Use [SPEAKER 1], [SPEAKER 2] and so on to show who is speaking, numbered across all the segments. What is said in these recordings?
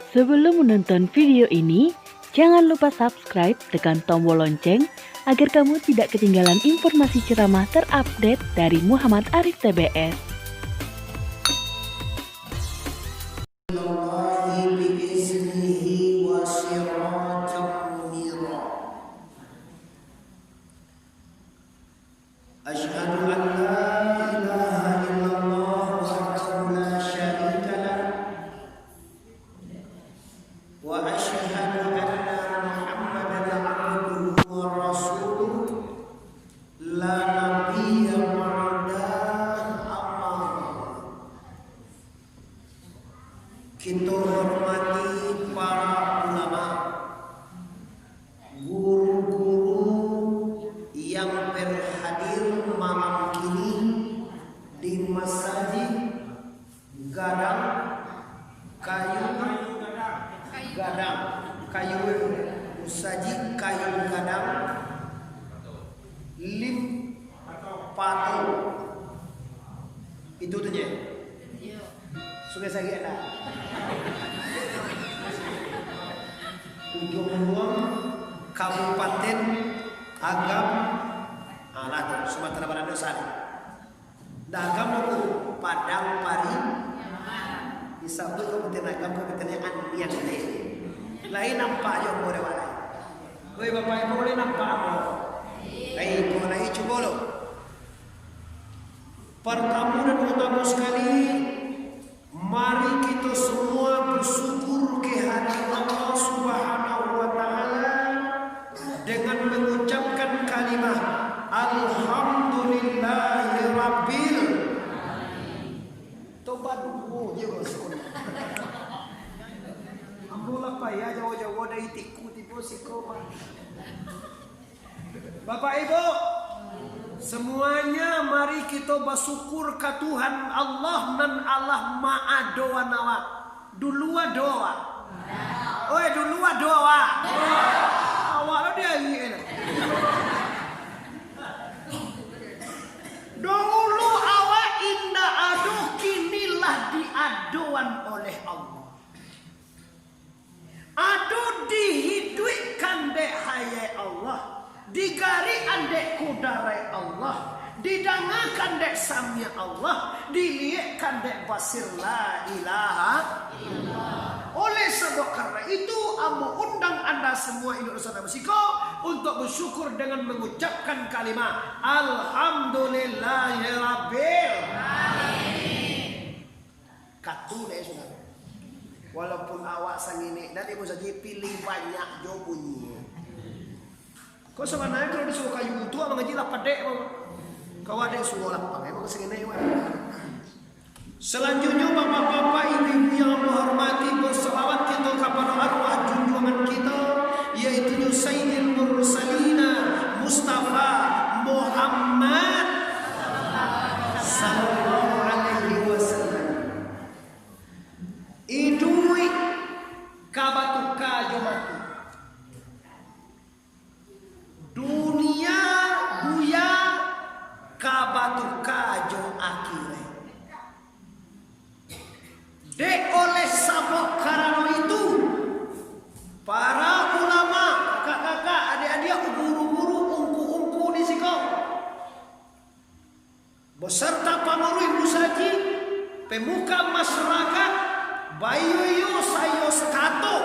[SPEAKER 1] Sebelum menonton video ini, jangan lupa subscribe, tekan tombol lonceng agar kamu tidak ketinggalan informasi ceramah terupdate dari Muhammad Arif TBS.
[SPEAKER 2] Kita hormati para ulama, guru-guru yang berhadir malam ini di Masjid Gadang Kayu Masjid Kayu Gadang Limpato. Itu tuh ya. Sungai Sagi ada. Ujung Kabupaten Agam Alat Sumatera Barat Dosari. Dagam itu Padang Pari disambut Kabupaten Agam Kabupaten Anian ini. Lain nampak yang boleh wala. Woi bapak ibu boleh nampak apa? Lain boleh coba lo. Pertama dan utama sekali, mari kita semua bersyukur kehadiran Allah Subhanahu wa taala dengan mengucapkan kalimat alhamdulillahirabbil alamin. Tobat dulu je bos. Ambola pa ya jauh-jauh dari tiku-tiku sikoma. Bapak Ibu, semuanya mari kita bersyukur ke Tuhan Allah dan Allah ma'a doa nawa. Dulua doa. Oi dulua doa. Awak lo dia ini. Dahulu awak indah aduh kinilah diaduan oleh Allah. Aduh dihidupkan dek hayai Allah. Digari andek kudarai Allah, didangakan dek samia Allah, dilihatkan dek basir la ilaha illallah. Oleh sebab karena itu, amu undang anda semua Indonesia Musiko untuk bersyukur dengan mengucapkan kalimat alhamdulillahirabbil alamin. Katu deh saudara. Walaupun awak sangini dan ibu saja pilih banyak jo bunyi. Kau sebenarnya kalau disuruh kayu itu abang ngaji lah padek kau ada yang suruh lapang emang kesini ya. Selanjutnya bapak-bapak ibu-ibu yang menghormati berselawat kita kepada arwah junjungan kita yaitu Sayyidil Mursalina Mustafa Muhammad sallallahu alaihi wasallam. Idui kabatuka jomati dunia buya kabatuka jo akhirnya. Dek oleh sabok karena itu para ulama, kakak-kakak, adik-adik, guru-guru, ungku-ungku di siko beserta pamorui musaji, pemuka masyarakat, bayu sayo sekato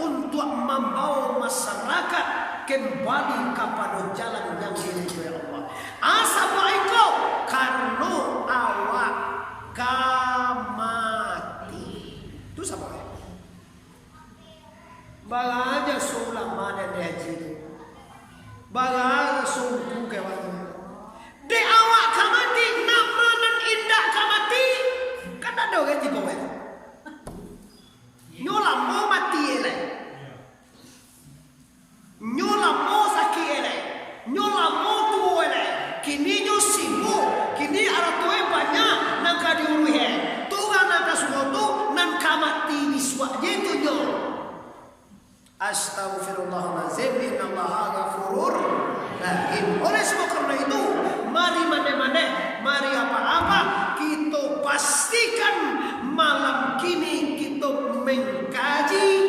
[SPEAKER 2] untuk membawa masyarakat kembali kepada jalan yang diridhoi Allah. Assalamualaikum karena awak kamati. Itu sama ya. Bala aja sulama dan haji. Bala sungguh kewan. De awak kamati nama nan indah kamati. Kan ada orang di bawah. Nyola mau mati eleh. Nyola mo sakit ele, nyola mo tuo ele, kini nyo simu, kini ada tuwe banyak nangka diuruhe, tuga nangka suatu nan kamati biswa jetu nyo. Astaghfirullahaladzim, innallaha ghafurur rahim. Oleh sebab karena itu, mari mane-mane, mari apa-apa kita pastikan malam kini kita mengkaji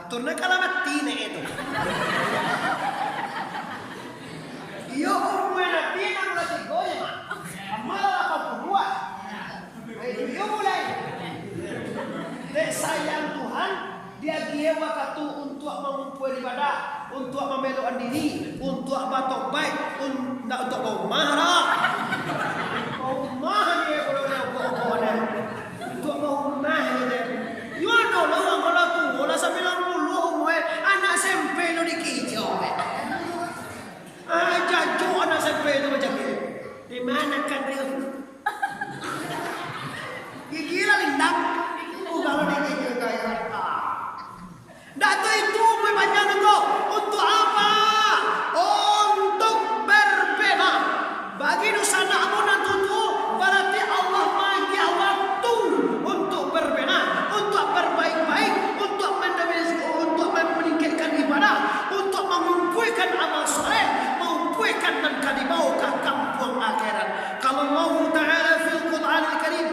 [SPEAKER 2] Aturnya kalau mati nih itu. Iyo umwe na pinang lagi goyang. Malah apa buat? Iyo mulai. Dek sayang Tuhan, dia giewa katu untuk mengumpul ibadah, untuk memelukkan diri, untuk batok baik, untuk mau marah. Mau marah dia kalau ada. Untuk mau marah dia. Yo ada orang kalau tu, orang 90 umur, anak SMP lo dikicau. Jajuk anak SMP tu macam ni. Di mana kan dia? Gigi lah lindang. Kalau dia juga ya. Dato itu memang kau untuk apa? Untuk berbeda. Bagi dosa nak nanti tu berarti Allah bagi waktu untuk berbeda, untuk berbaik-baik, untuk meningkatkan ibadah, untuk mengumpulkan amal soleh, mengumpulkan dan dibawa ke kampung akhirat. Kalau Allah Taala fil Quran Al-Karim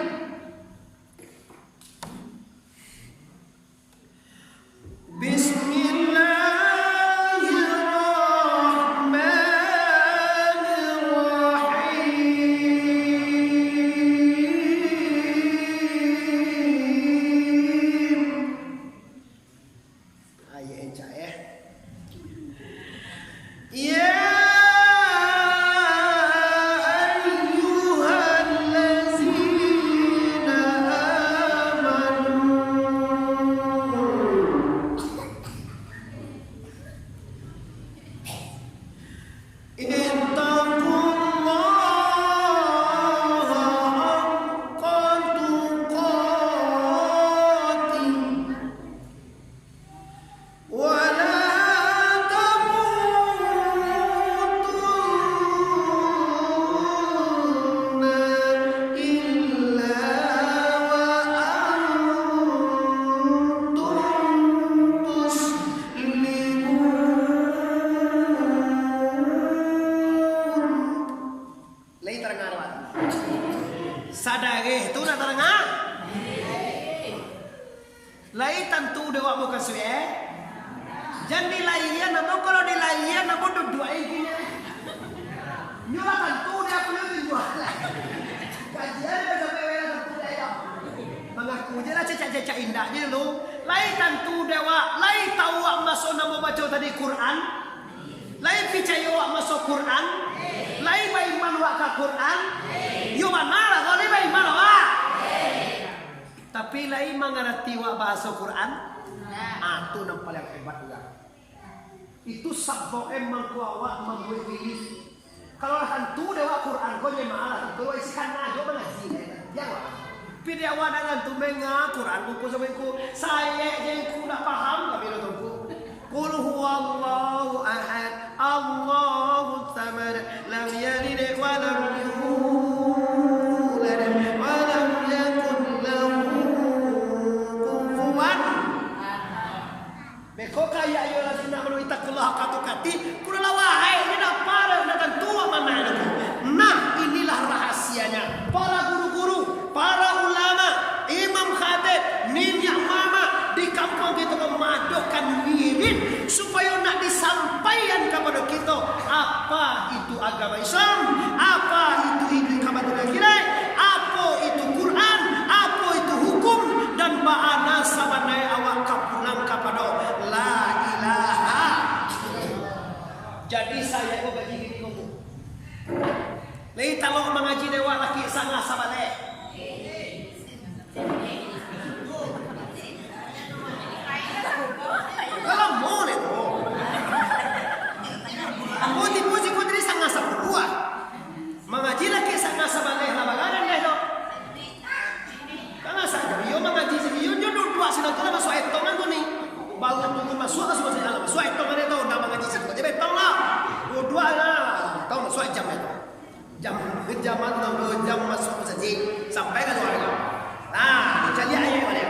[SPEAKER 2] sadare tu nak terengah. Lai tentu dewa bukan suye. Jangan dilaian, namun kalau dilaian, namun dua ibunya. Nyala tentu dia punya tujuan. Kajian dia sampai wala tentu dia. Mengaku je lah cecak-cecak indahnya dulu. Lai tentu dewa, lai tahu awak masuk nama baca tadi Quran. Lai percaya awak masuk Quran. Lai beriman awak ke Quran. Yo mana lah kalau lai beriman awak. Tapi lai mengerti awak bahasa Quran. Itu yang paling hebat juga. Itu sabuk emang ku awak membuat diri. Kalau hantu dewa Quran kau je malah. Kalau isikan aja mengaji dia awak. Pilih awak dengan tu menga Quran buku sampai ku saya yang ku nak faham kami lo tu. Qul huwallahu ahad, Allahu samad, lam yalid wa lam yulad wa lam yakul lahu kufuwan. Beko kaya ayo lazina manu ittaqullah katukati kula wahai ini para dan tua mana itu. Nah, inilah rahasianya. Para guru-guru, para ulama, imam khatib, ninyak mama di kampung kita memadukan wirid supaya nak disampaikan kepada kita apa itu agama Islam, apa itu Injil kebenaran kira, apa itu Quran, apa itu hukum dan ba'ana sabanai awak kapulang kepada la ilaha. Jadi saya kau bagi gini kamu. Lai talok mengaji dewa laki sangat sabale. Kalau boleh tu. Puji kau tadi sangat sabua. Mengaji laki sangat sabale lah bagaimana dia tu? Karena saja dia mengaji dia jodoh dua sudah tu lah masuk etongan tu ni. Baru tunggu masuk ke semua alam. Masuk etongan itu dah mengaji sikit. Jadi betong lah. Dua lah. Tahu masuk jam itu. Jam masuk saja sampai ke luar. Nah, jadi ayat mana?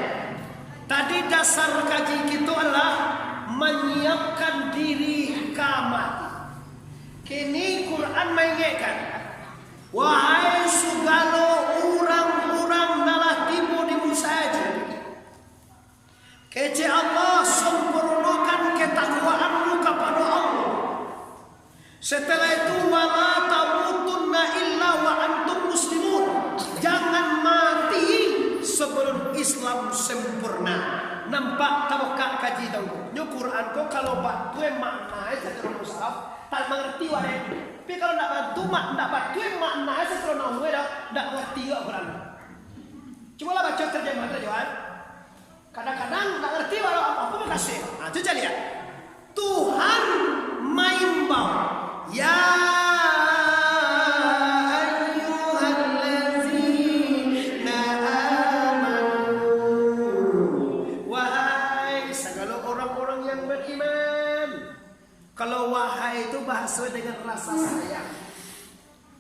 [SPEAKER 2] Tadi dasar kaji kita adalah menyiapkan diri kamati. Kini Quran mengingatkan, wahai segala orang-orang dalam timur di Musa, kece Allah sempurna Setelah itu wala tamutunna illa wa antum muslimun. Jangan mati sebelum Islam sempurna. Nampak tabokak kaji dong. Nyo Quran ko kalau batu makna secara musaf tak mengerti wae. Tapi kalau ndak bantu ndak batu makna secara nahu dah ndak ngerti Quran. Coba lah baca terjemah terjemahan. Kadang-kadang nggak ngerti walau apa-apa makasih. Nah, coba lihat. Tuhan maimbau. Ya ayyuhallazina amanu. Wahai segala orang-orang yang beriman. Kalau wahai itu bahasa dengan rasa sayang.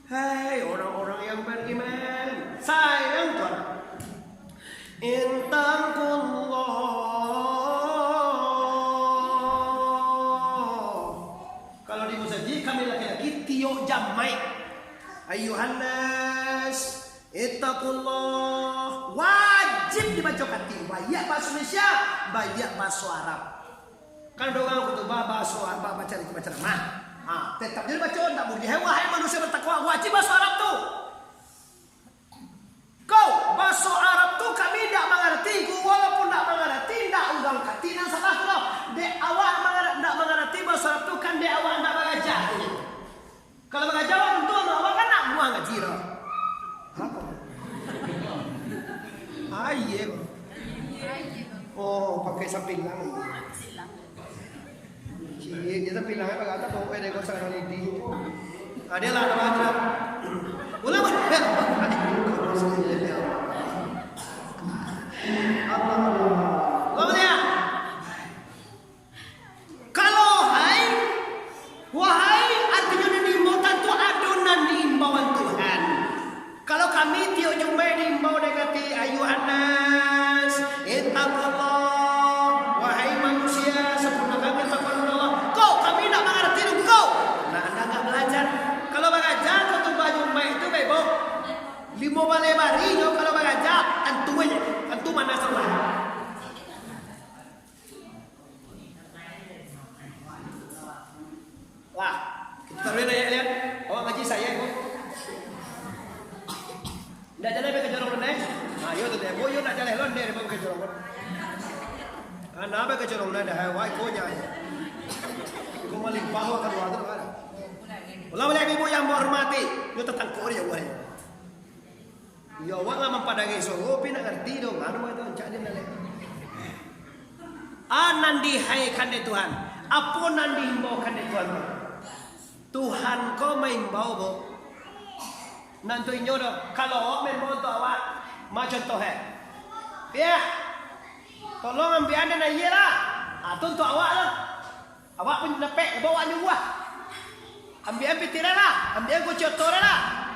[SPEAKER 2] Hai orang-orang yang beriman. Sayang Tuhan. Intakullah. Kalau di musaji kami laki-laki tio jamai. Ayuhannas ittaqullah. Wajib dibaca kati. Bayak bahasa Indonesia, bayak bahasa Arab. Kan doang khutbah bahasa Arab baca di ceramah. Tetap jadi baca enggak boleh. Wahai manusia bertakwa, wajib bahasa Arab tuh. Kau bahasa Arab tu kami tidak mengerti. Walaupun tidak mengerti, tidak undang kati dan salah kau. Dek awak tidak mengerti bahasa Arab tu kan dek awak tidak mengajar. Kalau mengajar tentu awak kan nak buang ngaji lah. Aye. Oh pakai sampingan. Cie, dia sampingan apa kata bawa dia kau sangat lidi. Ada lah nama aja. Ulama. Kalau wahai artinya diimbau tentu adonan diimbauan Tuhan. Kalau kami tiok jumpa diimbau dekati ayuhannas ittaqullah. Wahai manusia sempurnakan takwa Allah. Kau kami tidak mengerti kau. Nah anda nggak belajar. Kalau belajar kau tu jumpa itu bebo. Limo balai bari kalau belajar tentu aja. Tentu mana salah. Lah, kita taruh lihat. Awak ngaji saya kok. Ndak jalan ke jorong reneh. Ayo tu deh, boyo nak jalan londe depan ke jorong. Ana ba ke jorong dah hawai ko nya. Ko malik bahawa kan wa tu kan. Ulah ibu yang hormati, yo tetangko dia boleh. Ya awak nggak mempadagi sogo, pina ngerti dong. Anu itu cak dia nale. Nandi hai kan Tuhan. Apa nandi himbau kan Tuhan? Tuhan kau main bau bo. Nanti nyodo kalau awak main bau tu awak macam tu hai. Ya. Tolong ambil anda na iya lah. Atau untuk awak lah. Awak pun nepek bawa nyuah. Ambil tirai lah. Ambil kocotor lah.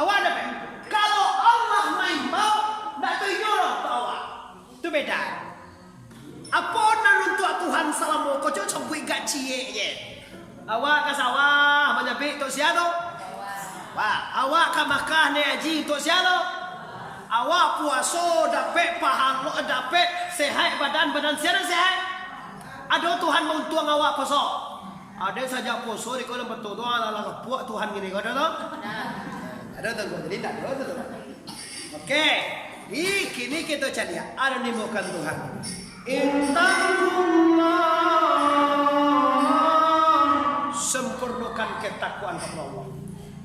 [SPEAKER 2] Awak nepek. Kalau Allah main mau, tak tunjuk tu awak. Itu beda. Apa nak untuk Tuhan salamu kau cuma sampai gaji je. Awak ke sawah menyabik tu siapa? Wah, awak ke Makkah ni haji tu siapa? Awak puasa dapat pahala, dapat sehat badan siapa sehat? Ada Tuhan mau tuang awak puasa. Ada saja puasa di kolam betul tu ala puak Tuhan gini kau ada tak? Ada tu, jadi tak ada tu. Oke, kini kita cari ada nimukan Tuhan. Intakullah, sempurnakan ketakwaan kepada Allah.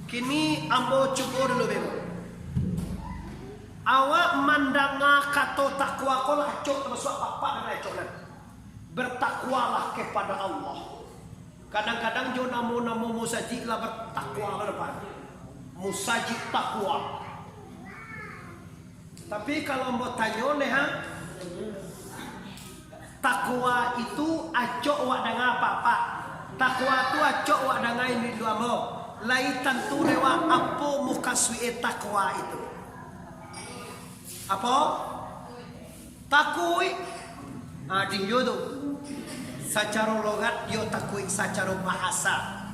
[SPEAKER 2] Kini ambo cukur dulu bego. Awak mandanga kato takwa kolah cok masuk apa dan conan. Bertakwalah kepada Allah. Kadang-kadang jo namu musajid lah bertakwa ke depan. Musajid takwa. Tapi kalau mau tanya nih takwa itu acok wak dengan apa-apa. Takwa itu acok wak dengan ini dua mau. Lai tentu dewa apa mukaswi takwa itu. Apa? Takui. Dinyo tu. Secara logat yo takui secara bahasa.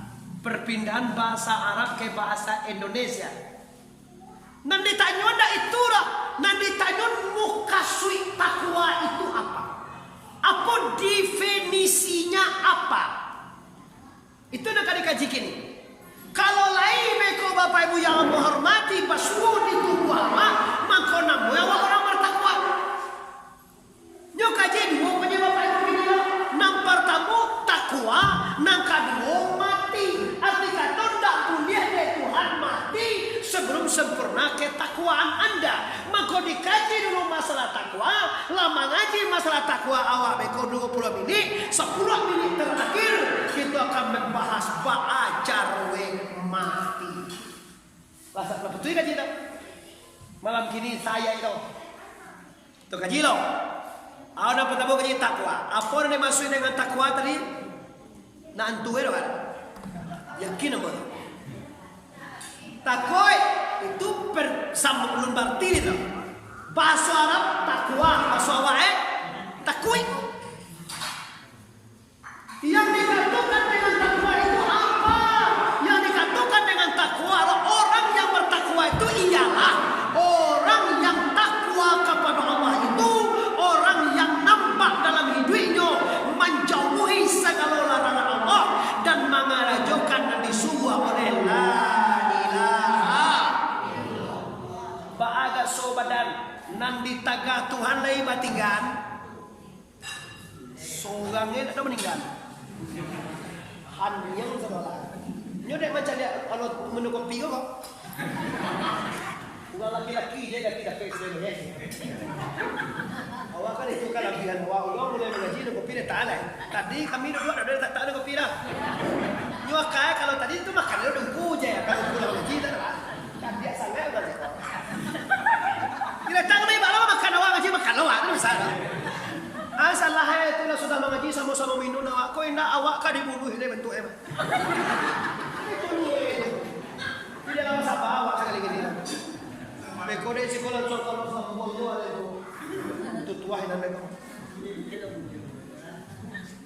[SPEAKER 2] Perpindahan bahasa Arab ke bahasa Indonesia. Nanti tanya ndak itu lah. Nanti tanya mukaswi takwa itu apa? Apa definisinya apa? Itu nak dikaji kini. lama ngaji masalah takwa awak beko 20 menit, 10 menit terakhir kita akan membahas ba'ajar mati. Lah betul kaji tak? Malam kini saya itu kaji lo. Ada pertama kaji takwa. Apa yang dimaksud dengan takwa tadi? Nak antu kan? Yakin apa? Takwa itu bersambung lumbar tiri tu. Bahasa Arab takwa, bahasa awak takwi. Yang dikatakan dengan takwa itu apa? Yang dikatakan dengan takwa orang yang bertakwa itu ialah orang yang takwa kepada Allah itu orang yang nampak dalam hidupnya menjauhi segala larangan Allah dan mengarajokan dan disuruh oleh la ilaha illallah. Baaga sobadan nan ditaga Tuhan lai batingan songangnya ada meninggal hanya sebelah nyodek macam dia kalau minum kopi kok udah laki-laki dia dah kesel ya awak kan itu kan lagi awak mulai mengaji minum kopi dia tak ada tadi kami dua tak ada kopi dah nyuak kaya kalau tadi itu makan dia udah je kalau pulang mengaji tak dia sangat udah kita tak kami bawa makan awak ngaji makan awak itu salah. Salah itu lah sudah mengaji sama-sama minum awak. Kau indah awak kah dibunuh ini bentuk emang. Tidak lama siapa awak sekali gini. Mereka di sekolah kalau sama bodoh ada itu tua ini mereka.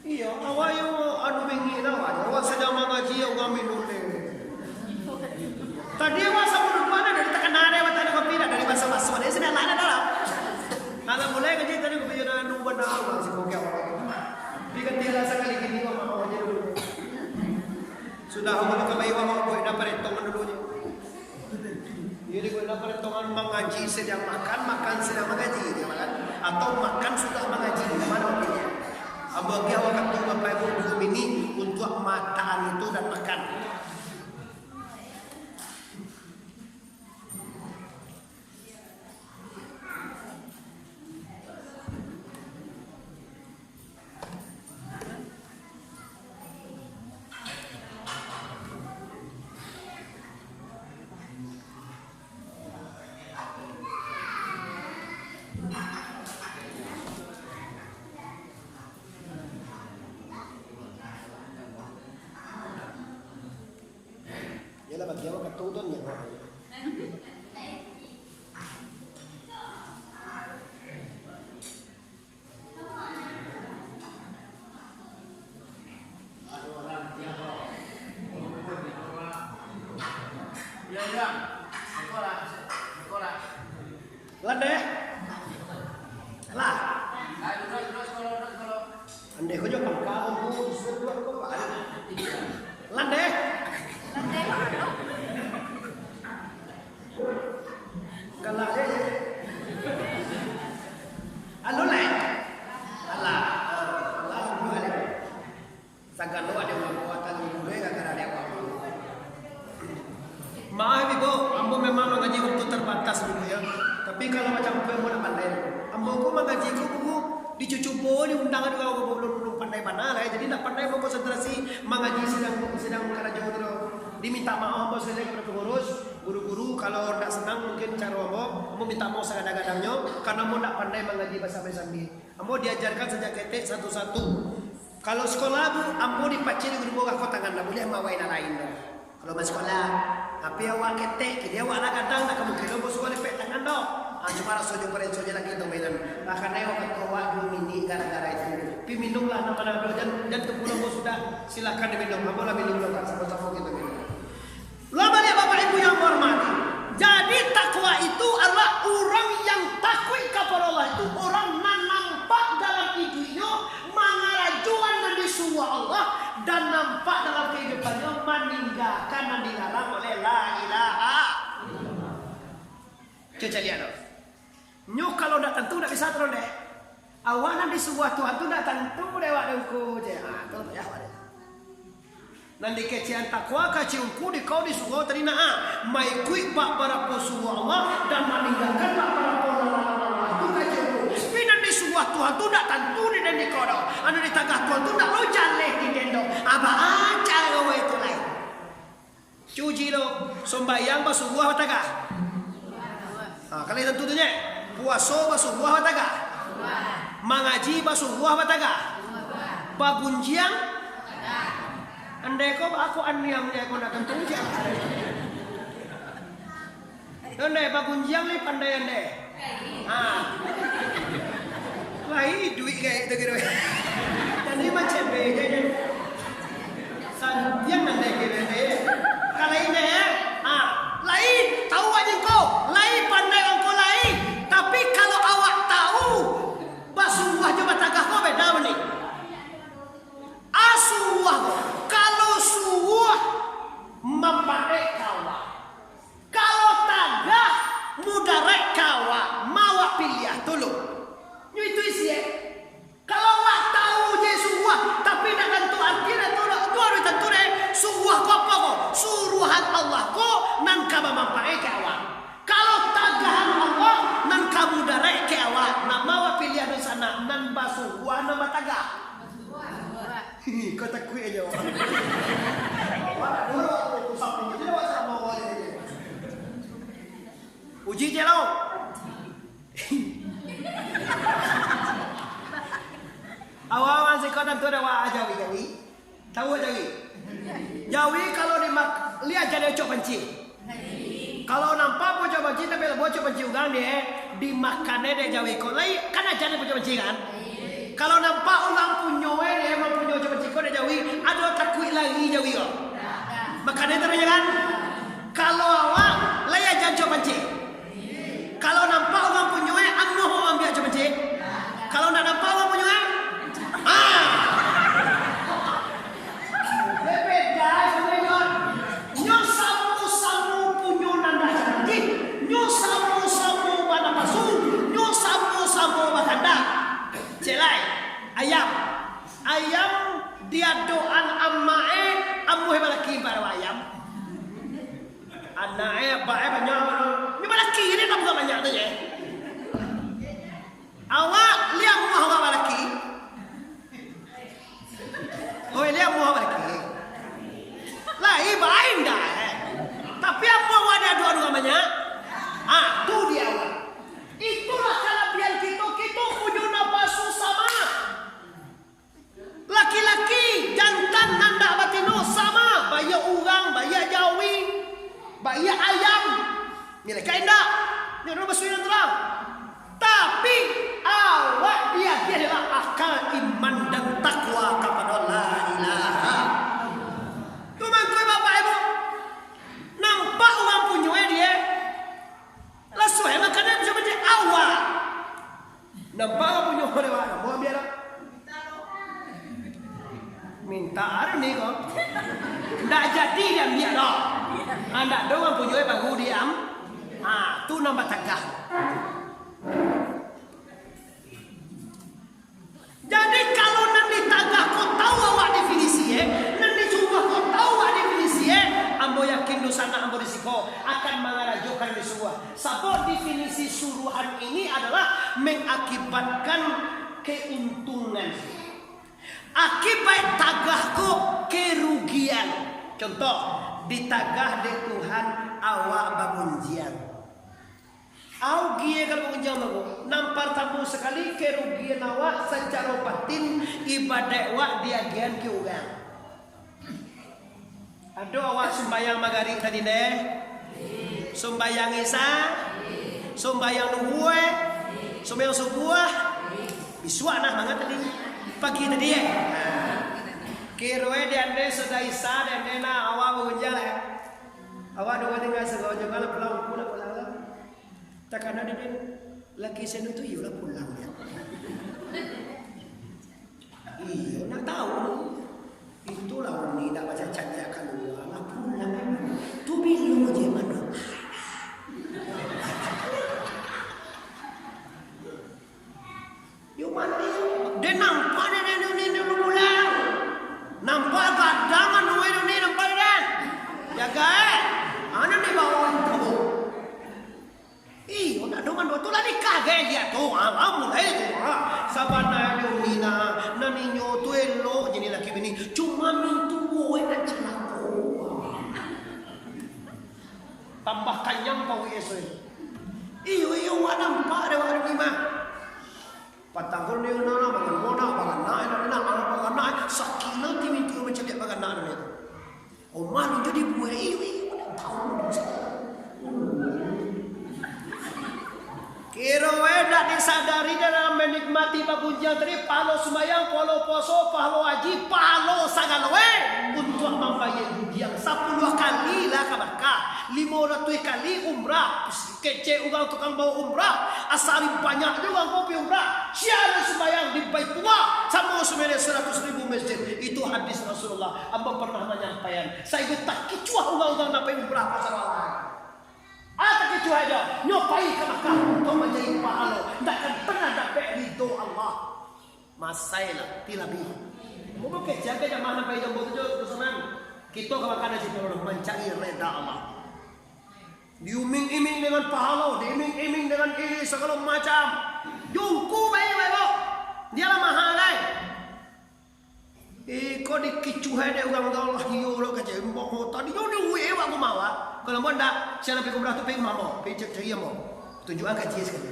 [SPEAKER 2] Iya, awak yang anu mengi awak. Awak sedang mengaji awak minum ni. Tadi awak sama mana dari tekan ada awak tadi kopi dari bahasa-bahasa dia sedang ada dalam. Kalau mulai ngaji tadi kopi jangan nunggu awak si kopi awak. Bikin dia sekali gini awak mau aja dulu. Sudah awak kembali awak boleh dapat rentongan dulunya. Jadi boleh dapat rentongan mengaji sedang makan sedang mengaji dia makan atau makan sudah mengaji mana waktunya. Bagi awak kata Bapak Ibu guru ini untuk mataan itu dan makan. Yalah bagi awak ketutun ya. Landeh. Lah. Andai kau jawab kamu pun sudah kau ada. Landeh. Kalau dia anu lain. Allah boleh. Sagala ada kekuatan juga gara-gara dia apa. Maaf ibu, ambo memang mengaji waktu terbatas dulu ya. Tapi kalau macam mau nak pandai, ambo ku mengaji ku dicucupo diundang juga belum pandai mana lah. Jadi nak pandai mau konsentrasi mengaji sedang karajo itu. Diminta maaf ambo sekali kepada pengurus, guru-guru kalau tidak senang mungkin cara ambo minta maaf segadang-gadangnya karena ambo tidak pandai mengaji bahasa Melayu. Ambo diajarkan sejak ketek satu-satu. Kalau sekolah ambo dipacin di guru kau tangan dah boleh mawain lain dah. Kalau masuk sekolah, tapi awak ketek, dia awak nak kadang nak kemungkinan ambo sekolah lepek tangan dah. Cuma sojo lagi itu mainan. Bahkan dia awak ketua 2 mini gara-gara itu. Pi minumlah nama-nama dan terpulang ambo sudah silakan diminum. Ambo lah minum lah sama-sama kita minum. Lama dia Bapak Ibu yang hormati. Jadi takwa itu adalah orang yang takwi kepada Allah itu orang nampak dalam hidupnya mengarajuan dan disuruh Allah dan nampak dalam kehidupannya meninggalkan dan dilarang oleh la ilaha. Coba lihat dong. Nyu kalau tidak tentu tidak bisa terus deh. Awak nanti sebuah Tuhan itu tidak tentu dewa dengku je. Itu ya wadah. Nanti kecian takwa kaciungku di kau disuruh terina mai kui pak para pesuruh Allah dan meninggalkan pak para pesuruh Allah itu kaciungku. Tapi nanti Tuhan tu nak tentu di dan di kodo. Anu di tagah Tuhan tu nak lo jaleh di dendo. Aba aja lo itu lain. Cuci lo, sembahyang basuh buah tagah. Kalian tentu tunya. Puasa basuh buah tagah. Mengaji basuh buah tagah. Bagunjiang. Andai kau aku aniamnya kau nak tentu je. Andai bagunjiang ni pandai andai. Lai duit kayak itu gitu. Dan ini macam beda je. Santiang andai kene. Kalau ini lain tahu aja kau. Lain pandai engkau lain. Tapi kalau awak tahu basuh coba tagah kau beda ni. Asuah kalau suah membaik kawa. Kalau tagah mudarat kawa mawa pilih tolong. Itu isi. Kalau awak tahu je suah tapi nak tentu artinya tu ada tentu deh suah kau apa kau suruhan Allah kau nan kamu membaik kawa. Kalau tagahan Allah nan kamu mudarat kawa nak mawa pilih di sana nan basuh nama tagah. Kau takut aja. Uji je lo. Awal si kau tentu ada wah Jawi. Tahu Jawi? Jawi kalau lihat jadi cok benci. Kalau nampak bocor benci tapi bocor benci ugang dia dimakannya deh Jawi. Kau lagi kan aja dia bocor benci kan? Kalau nampak orang punya dia emang punya bocor benci kau deh Jawi. Ada takut lagi Jawi kau. Makannya terus kan? Kalau awak layak jangan cok benci. Kalau nampak orang punya amno ambil cok benci. Kalau nak nampak orang punya beda sebenarnya. Nyo samu punya nanda janji. Nyo samu pada masuk. Nyo samu bakanda. Celai ayam dia doan ammae amu hebalaki para ayam. Anae bae banyak. Ni balaki ni tak bukan banyak tu je. Awak lihat muah awak balaki. Oh lihat muah balaki. Lah bae dah. Tapi apa awak ada dua banyak? Tu dia awak. Itulah kelebihan kita punya nafsu sama. Laki-laki jantan nanda batino sama. Bayar orang, bayar Jawi, bayar ayam. Mereka indah. Ini rumah sudah terang. Tapi awak dia adalah akal iman dan takwa kepada la ilaha. Tuman kau bapak ibu nampak orang punya dia. Langsung makanya bisa menjadi awak. Nampak orang punya dia mana? Mau ambil apa? Minta hari ni kau. Tak jadi dia ambil dah. Anda doang punya baru diam. Tu nama tagah. Jadi kalau nanti tagah kau tahu awak definisi nanti juga kau tahu awak definisi ambo yakin dosana ambo risiko akan mengarajukan di semua. Sebab definisi suruhan ini adalah mengakibatkan keuntungan. Akibat tagah kau kerugian. Contoh, ditagah di Tuhan awak babunjian. Au gie kalau menjam aku nampar tamu sekali kerugian awak secara batin ibadah awak dia gian ke orang. Ada awak sembahyang maghrib tadi deh, sembahyang isya, sembahyang nubuh, sembahyang subuh, biswa nah mangat tadi pagi tadi ya. Kiroe dia deh sudah isya dan dena awak menjala. Awak dua tinggal segala jenggal pulang. Takkan ada dia laki saya tu ialah pulang dia. Iya nak tahu. Itulah orang ni nak baca cakap keluar nak pulang. Tu bilu je mana. Yo mana dia nampak dia pulang. Nampak gadangan ni nampak dia. Jaga anak ni bawa tu. Nak dengan dua tu lah nikah gaya dia tu, mulai tu. Sebab tambahkan yang pau eso. Iyo wa nampak ada wa lima. Patangkol ni nana bagan mona bagan naik sakina timin tu macam dia bagan naik. Omah jadi buah iyo tahu. Kira tidak disadari dalam menikmati babunjang tadi palo sumayang, palo poso, palo haji, palo sagalawe untuk membayar bunjang 10 kali lah kabakah 500 kali umrah kece ugang tukang bawa umrah asali banyak juga kopi umrah siapa sumayang di Baitullah sama sebenarnya 100.000 masjid itu hadis Rasulullah. Abang pernah menyampaikan saya tak kicuah ugang napai umrah pasal Allah. Atau kecuali aja nyopai ke Makkah untuk menjadi pahala, tidak akan pernah dapat ridho Allah. Masailah tilabi. Mungkin kerja ke jamaah nampai jam tujuh kesenang. Kita ke Makkah aja kalau mencari reda Allah. Diuming-iming dengan pahala, diiming-iming dengan ini segala macam. Jungku baik-baik. Dia lah mahal kan? Kau dikicuhan dia orang Allah hiu lo kerja. Mau tadi jauh ni uwe aku mawa. Kalau mau ndak, saya nak pergi umrah tu pergi mamo, pergi cari mo. Tunjukkan gaji sekali.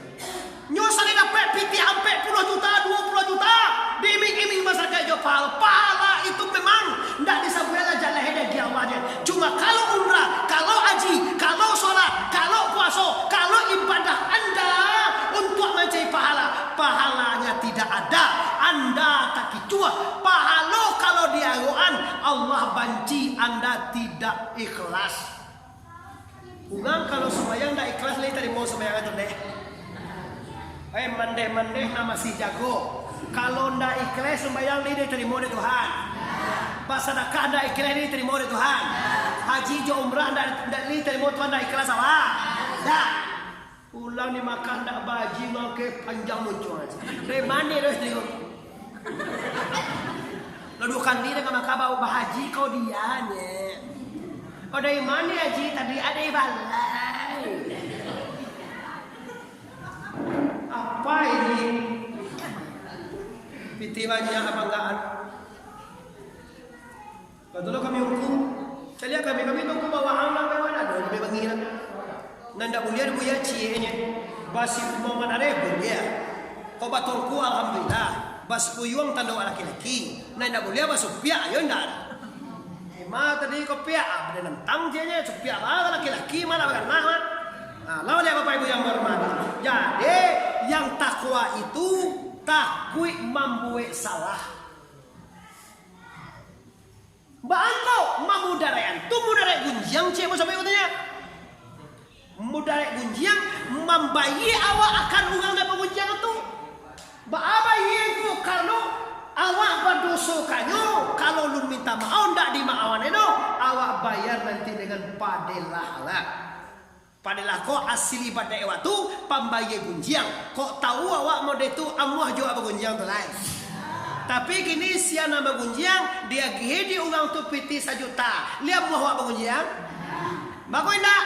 [SPEAKER 2] Nyosal dapat piti sampai 10 juta, 20 juta. Diiming-iming masyarakat jo pahala itu memang ndak disabela jalan hede dia awalnya. Cuma kalau umrah, kalau haji, kalau solat, kalau puasa, kalau ibadah Anda untuk mencari pahala, pahalanya tidak ada. Anda tak kicua. Pahala kalau diagoan Allah banci Anda tidak ikhlas. Ugang kalau sembahyang tak ikhlas lagi tadi mau sembahyang itu deh. Mandeh-mandeh nama si jago. Kalau ndak ikhlas sembahyang lagi terima oleh Tuhan. Sedekah ndak ikhlas lagi terima oleh Tuhan. Haji jo umrah ndak lagi terima Tuhan ndak ikhlas apa? Dah. Ulang dimakan ndak baji makai panjang muncul. Dari mana terus tengok. Lalu kan dia dengan makan bau bahaji kau dianya. Oh dari mana haji tadi ada balai. Apa ini? Piti banyak kebanggaan. Betul kami hukum. Saya lihat kami tunggu bawa amal ke mana ada lebih bangiran. Nanda bulian buya cienya. Basi Muhammad Arif bulia. Kau batolku alhamdulillah. Bas puyuang tanda laki-laki. Nanda bulia basuk pia ayo ndak. Ma tadi ko pia ada nentang dia supaya apa laki-laki mana bagan mah. Nah, lawan ya Bapak Ibu yang berhormat. Jadi yang takwa itu takwi membuat salah. Bangko mamudarean, tu mudare gunjang cek sampai katanya. Mudare gunjang membayi awak akan ugang dapat gunjang itu. Ba abayi ku karena awak berdosa kanyo kalau lu minta maaf ndak dimaawan eno awak bayar nanti dengan padelah lah. Padelah kok asli pada waktu pambaye gunjang. Kok tahu awak mau itu amuah jo apa gunjang tu lain. Tapi kini sia nama gunjang dia gede ulang tu piti 1 juta. Lihat muah awak gunjang. Bagus ndak?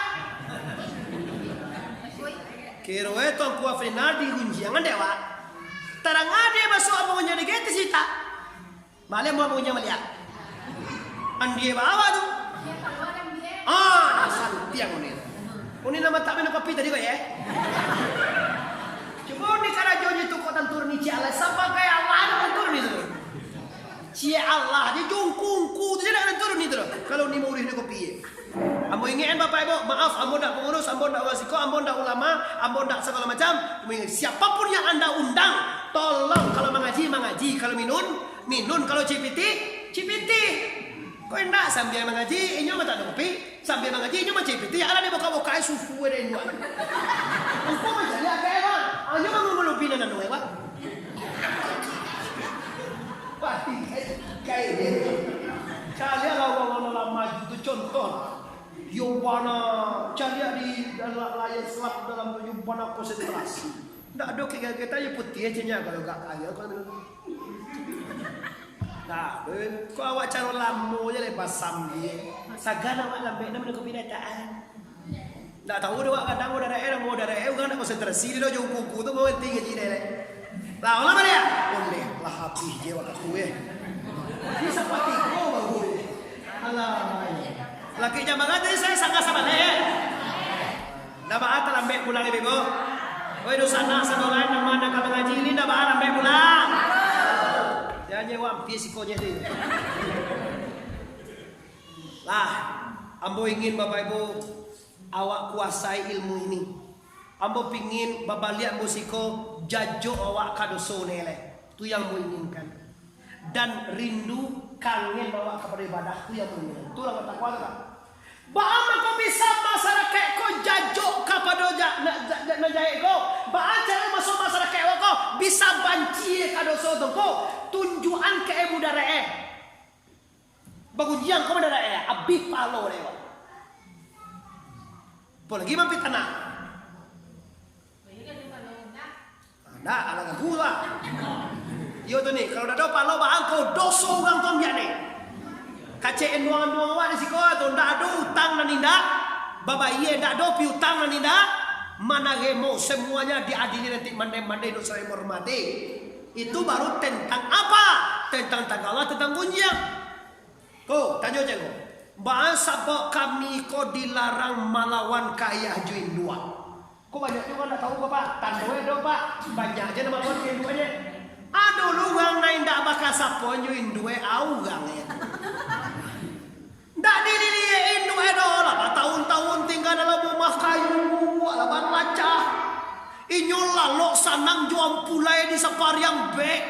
[SPEAKER 2] Kira itu aku final di gunjangan dewa. Tarang ada masuk apa punya negara sita. Malah mau punya melihat. Andi bawa tu. Asal tiang ini. Ini nama tak minum kopi tadi kau ya. Coba ni cara jauh itu kau tentur ni cia Allah. Sampai kaya Allah tentur ni tu. Cia Allah dia jongkungku tu tidak tentur ni tu. Kalau ni mau ni kopi. Ambo ingin Bapak Ibu, maaf, ambo ndak pengurus, ambo ndak wasiko, ambo ndak ulama, ambo ndak segala macam. Siapapun yang Anda undang, tolong kalau mengaji, kalau minun, kalau CPT. Kau ndak sambil mengaji, inyo mata kopi, sambil mengaji inyo macam CPT, ada di buka-buka susu ada inyo. Engkau macam ya kayak apa? Inyo mau melupi nana dua, Pak. Pasti kayak gitu. Kalian kalau lama itu contoh. Yung wana cari di dalam layar selap dalam yung wana konsentrasi. Ndak ada kita ya putih aja nya kalau gak kaya kalau. Nah, kau awak cara lamu je lepas sambil. Sagana awak lambe nama kebidataan. Ndak tahu dia awak kadang mau darah kan konsentrasi dia jauh kuku tu mau tinggi je dia. Lah lama dia. Boleh lah habis je awak aku Bisa pati kau bagus. Alah. Laki jamaah tadi saya sangat sama dia. Dah baat lambe pulang ibu. Oi dosa nak sanolan nang mana ka mengaji ni dah baat lambe pulang. Jangan nyewa fisikonya dia. Lah, ambo ingin Bapak Ibu awak kuasai ilmu ini. Ambo pingin babaliak musiko jajo awak kadoso nele. Itu yang mau inginkan. Dan rindu kangen awak kepada ibadah itu yang mau inginkan. Itu lah kata kuasa. Bagaimana kau bisa masyarakat kau jajo kepada najai kau? Bagaimana cara masuk masyarakat kau bisa banci kadoso tu kau tunjuan ke budara bagujian kau budara abis palo lewat. Apalagi mampir tanah. Ada alang gula. Yo tu ni kalau dah palo bang kau doso orang tu biar ni. Kacen duang awak di siko tu ndak ada utang nan indah. Baba iye ndak ada piutang nan indah. Mana remo semuanya diadili nanti mandai-mandai dosa yang hormati. Itu baru tentang apa? Tentang tagala tentang gunjang. Kau tanya je kau. Bahasa kok kami kau dilarang melawan kaya juin dua. Kau banyak juga ndak tahu Bapak. Tandoe do Pak. Banyak aja nama melawan juin duanya. Aduh lu gang naik ndak bakal sapon juin dua au gang ya. Ndak dililiin dua dolar. Tahun-tahun tinggal dalam rumah kayu. Laban lacah. Inyol lalok sanang jual pulai di separiang bek.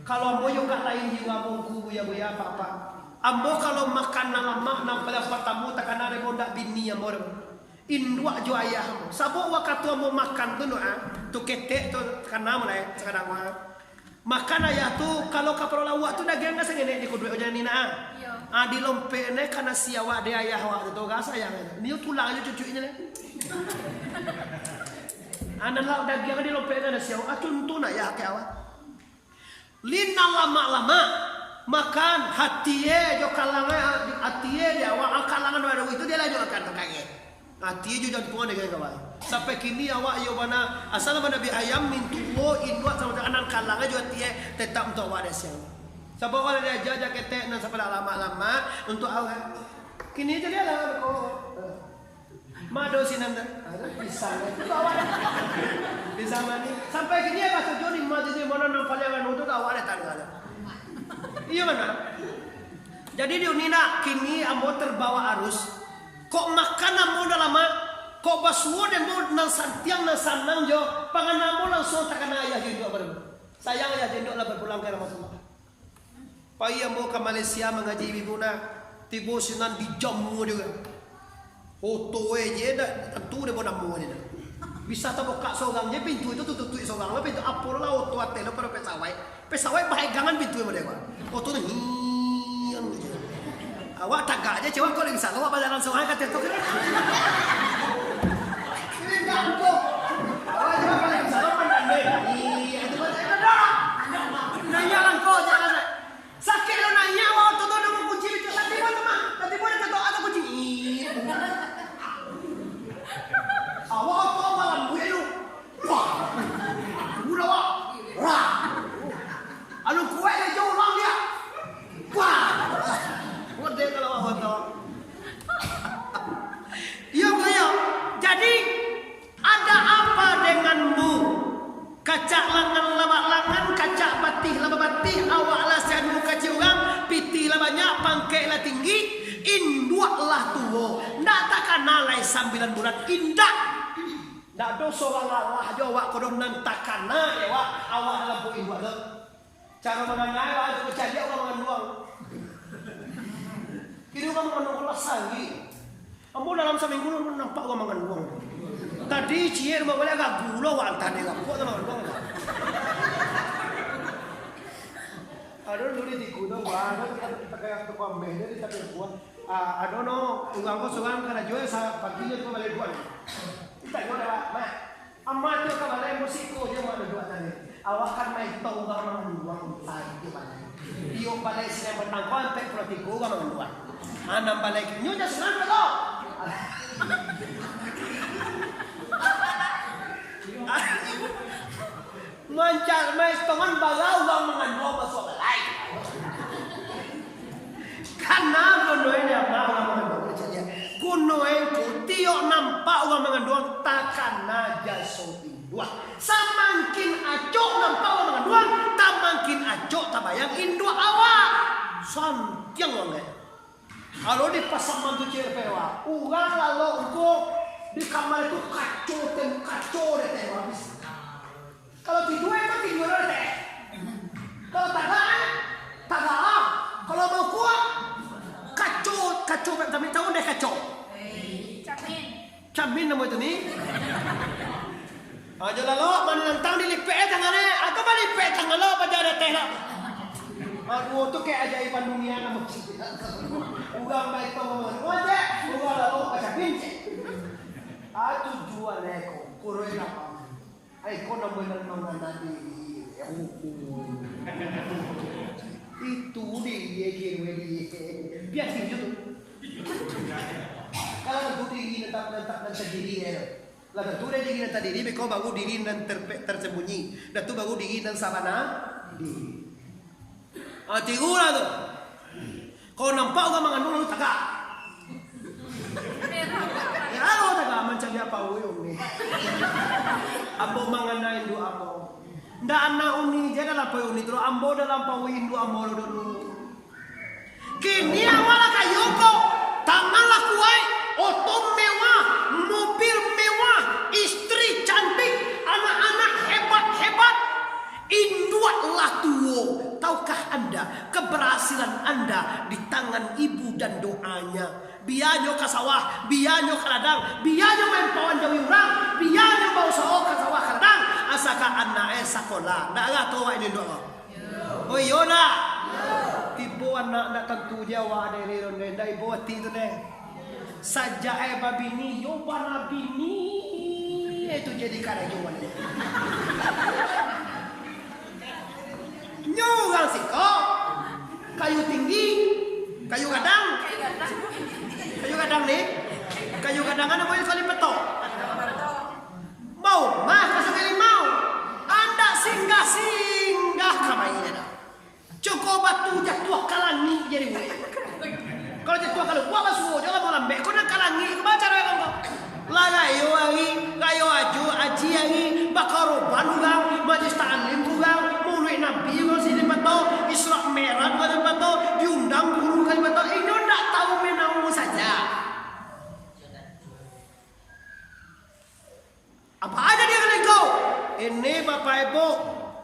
[SPEAKER 2] Kalau ambo juga lain juga mongku ya apa. Ambo kalau makan lama nampal pertamu takkan ada bondak bini ambo. Indua jo ayah ambo. Sabo waktu ambo makan tu tu ketek tu kana mulai sekarang makan ayah tu kalau kapal lawak tu daging nggak sengenek di kudu ojan nina. Di lompe ne karena siawa dia ayah awak tu gas sayang. Ni tulang aja cucunya ne. Anak lah daging di lompe ne siawa. Contoh nak ya ke awak. Lina lama-lama makan hatiye jo kalangan hatiye dia awak kalangan baru itu dia lagi akan terkaget. Hatiye jo jangan tuan dengan kawan. Sampai kini awak yo mana asal mana bi ayam mintu wo indua sama anak kalangan jo hatiye tetap untuk awak desiang. Sebab orang dia jajak ketek dan sampai lama-lama untuk awak. Kini je dia lah kau. Mado sinan bisa. Itu awak. Bisa mani. Sampai kini apa tujuan ni maju di mana nampak yang untuk awak ada tanggal. Iya mana? Jadi di Unina kini ambo terbawa arus. Kok makan ambo dah lama. Kok basuh dan ambo nang santiang nang sanang jo. Pangan ambo langsung takkan ayah jendok baru. Sayang ayah jendok lah berpulang ke Rasulullah. Pai ambo ke Malaysia mengaji ibu nak. Tibo sinan di Jammu juga. Foto je dah tentu dia bona mu ni. Bisa tak buka sorang je pintu itu tutup sorang lah pintu apur lah auto atel pada pesawai baik gangan pintu dia apa. Auto ni awak tagak je cewek kau bisa awak bajalan sorang kat TikTok ni. Ini gampang. Awak cuma kalau bisa awak pandang deh. Itu dah. Nanya langkau jangan. Sakit lo nanya awak tu tu nak kunci itu tadi mana mah? Tadi mana tu ada kunci. Awak apa malam gue lu? Wah, udah wah. Alu kue le jauh lang dia. Wah, gede kalau awak tahu. Iya kaya. Jadi ada apa denganmu? Kacak langan labak langan, kacak batih labak batih, awak lah seanu kaci orang, piti lah banyak, pangkai lah tinggi, indua lah tuwo. Ndak tak kanalai 9 bulan indah. Ndak dosa orang Allah aja awak kodon nan takana ya awak dalam po indua tu. Cara mengangai awak tu percaya orang mengandung. Kini orang mengandung kelas lagi. Ambo dalam seminggu lu nampak orang mengandung. Tadi cie rumah boleh agak gula wantan dia kapok sama mengandung. Aduh dulu di gunung wah kita kayak tu pameh dia tapi buat. Aduh no uang kau seorang karena jual sa paginya tu balik buat. Tak boleh mak. Amat tu kalau ada musiko je mak dua tadi. Awak kan main tahu orang mengandung tadi mana. Dia balik sini bertangkap sampai protiko orang mengandung. Anam balik nyonya senang betul. Mancar mais tongan balau bang mengandung masuk lain. Karena kondonya apa orang mengandung saja. orang menganduang takkan najaso indua. Samakin acok nampak orang menganduang, tamakin acok tabayang indua awak. Santiang oleh. Kalau di pasar mantu cerpewa, orang lalu engkau di kamar itu kacau deh habis. Kalau tidur itu tidur deh. Kalau tagaan. Kalau mau kuat kacau tapi tahu deh kacau. Camin nama itu nih. Aja lalu mana nantang dilipet tangannya atau mana lipet tangan lo pada ada teh lah. Aduh tu kayak ajaiban dunia nama. Ugang baik pengomong. Wajah ugang lalu kacapin. Atu jual leko kuroi apa? Ay ko na mo lang mga nadi. Itu dia biar sih itu. Kalau aku diri nantak sa diri Lalu tu dia diri nantak diri, beko bagu diri nan tersembunyi. Dan tu bagu diri nan sabana diri. Tigura tu. Kau nampak orang mengandung lu tagak. Ya aku tagak macam apa uyung ni. Ambo manganain do ambo. Nda anak uni je dalam pau uni terus ambo dalam pau indu ambo dulu. Kini awala kayoko, tanganlah kuai, otom mewah, mobil mewah, istri cantik, anak-anak hebat-hebat. Induatlah tuo. Tahukah Anda keberhasilan Anda di tangan ibu dan doanya? Bianyo ke sawah, bianyo ke ladang, bianyo main pawan jawi urang, bianyo bawa sawah ke sawah ke ladang. Asakah anak sekolah? Ndak lah tahu ini doa. Oh iya nak. Tibo anak nak tentu Jawa dari ronde dari bawa ti tu deh. Saja babini, yo bana bini. Itu jadi kada Jawa ni. Nyugang siko, kayu tinggi, kayu gadang nih, kayu gadangan apa yang saling betok? Mau, mah kasih mau, anda singgah kamainya dah. Cukup batu jatuh kalangi jadi gue. Kalau jatuh kalau gua masuk, jangan mau lambek, kau nak kalangi, kau baca orang kau. Lagayo lagi, gayo aju, aji lagi, bakaroban ugang, majlis ta'alim ugang, mulai nabi ugang sini betul, Isra Mi'raj kali betul, diundang guru kali betul. Ini tidak tahu menamu saja. Apa aja dia kali kau? Ini Bapak Ibu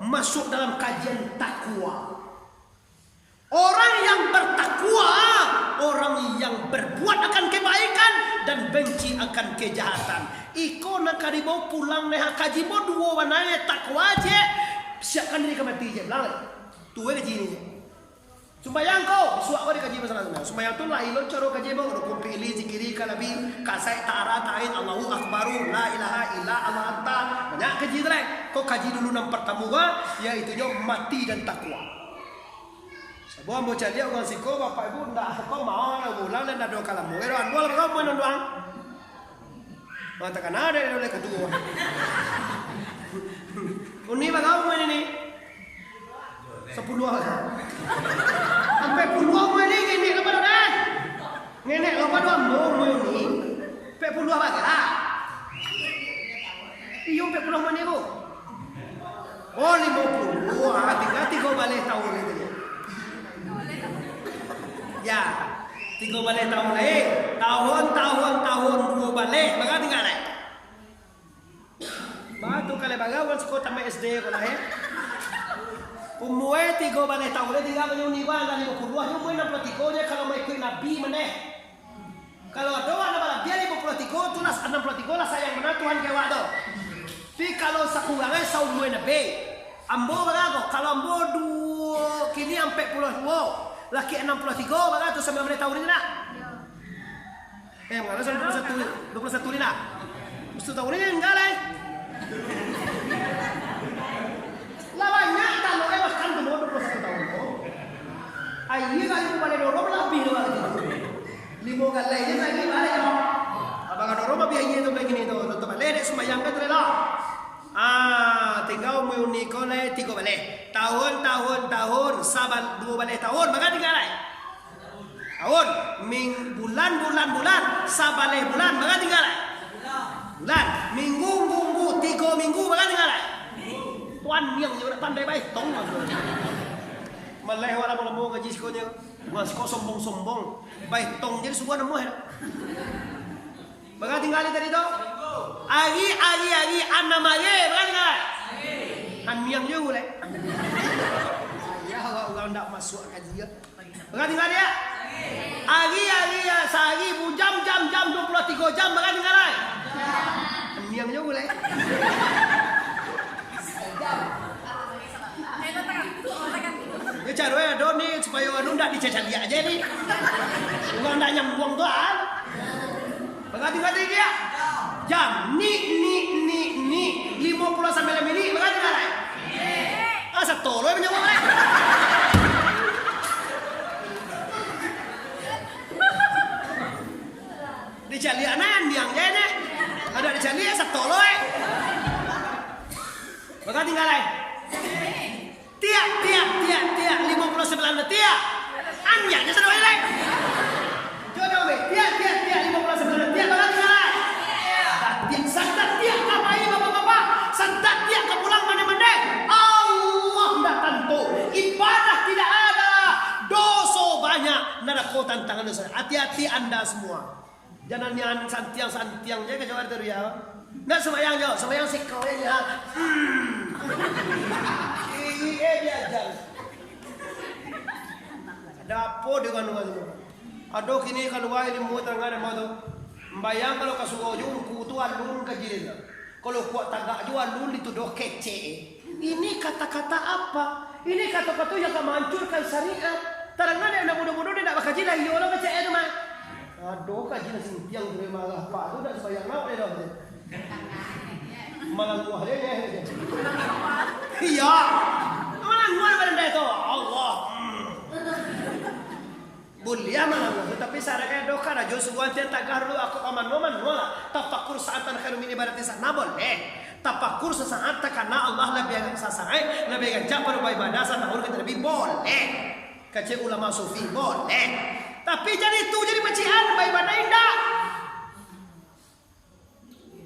[SPEAKER 2] masuk dalam kajian takwa. Orang yang bertakwa, orang yang berbuat akan kebaikan dan benci akan kejahatan. Iko nak karibau pulang neha kaji mo dua wananya takwa je. Siapkan diri kemati je. Bilang tuwe kaji ini. Sumbayang kau, suak kau di kaji masalah sana. Sumbayang tu lah ilon coro kaji mo udah kumpili zikiri kalabi kasai tara tain Allahu akbaru la ilaha illa Allah anta. Banyak kaji tu lah. Kau kaji dulu nam pertama yaitu mati dan takwa. Buat bocah dia orang siko bapak ibu ndak kau mau lah bulan dan ada kalam mau eroan bola kau mau nondoang matakan ada yang oleh kedua uni bagau mau ini 10 sampai puluh mau ini ngene lepas dan ngene lepas dua mau ini pe puluh baga iyo pe puluh mau ni bu oh 50 hati-hati kau balik tahun ini. Ya, 3 balik tahun lain, tahun 2 balik, baga tinggal lain. Batu kali bagawan sekolah tamat SD ko lain. Umuwi 3 balik tahun lain tinggal menyuniwan dan 50 yung mo na platikonya kalau may kuy nabi maneh. Kalau doa na bala biya 50 tunas 60 lah sayang benar Tuhan kay wado. Tapi kalau sa kurangan sa umuwi nabi. Ambo baga kalau ambo kini sampai 40 laki 63 baga tu 9 tahun ini nak. Mana sampai 21 ini nak. Mesti tahun ini enggak lah. Lawanya kalau bahkan tu 21 tahun. Ayi kali tu balik dorong lebih dua lagi. 5 kali ini lagi balik. Abang dorong lebih ayi tu lagi ni tu. Tu balik sembahyang ke terlah. Tinggal menikah 3 balik. Tahun, saban 2 balik tahun, maka tinggal lain. Tahun, bulan, sabalik bulan, maka tinggal lain. Lan minggu ngunggu 3 minggu bagan ngalai. Tuan yang udah pandai baik tong. Malai wala mau ngaji sekonya. Mas kok sombong-sombong. Baik tong jadi semua nemu ya. Bagan tinggalin tadi tu. Agi anak maye bagan ngalai. Han miang juga le. Ya orang ndak masuk kaji ya. Bagan tinggal dia. Agi sehari jam 23 jam bagan ngalai. Han miang juga le. Ya caro ya do nih supaya anu ndak dicacat dia aja nih. Enggak ndak nyambung tuan. Bagan tinggal dia. Jam ni 50 sampai 5 menit bagan ngalai. Asa tolo yang nyawang eh. Dicali anan yang jene. Ada dicali asa tolo eh. Baka tinggal eh. Tiak 59 tiak. Anjangnya sedang eh. Jodoh be. Tiak 59 tiak baka tinggal eh. Tiak santat tiak apa ini bapak-bapak? Santat tiak ke pulang mana-mana. Ibadah tidak ada, dosa banyak. Nada kau tantangan dosa. Hati-hati anda semua. Jangan yang santiang jaga jawab itu ya. Nggak sembahyang jauh, sembahyang si kau ya. Dia jangan. Dapo dengan semua. Aduh kini kalau wah ini mau terangkan mau tu. Bayang kalau kasugo jum kutu alun kajirin. Kalau kuat tagak jual alun itu doh kece. Ini kata-kata apa? Ini kata-kata yang akan menghancurkan syariat. Terangkan yang mudah-mudah dia tak bakal jilah. Ya Allah baca itu mah. Aduh kaji nasi yang terima apa tu dah sebayang nak dia dah. Malang buah dia ya. Iya. Malang buah pada itu. Allah. Boleh malang buah. Tetapi syariat doka dah. Jauh sebuah tiang tak garu aku aman wala. Tafakur saatan khairun min ibadatin sana boleh. Tafakur sesaat karena Allah lebih agak sasai, lebih agak capar ibadah satahun kita lebih boleh. Kecil ulama sufi boleh. Tapi jadi itu jadi pecihan ibadah indah.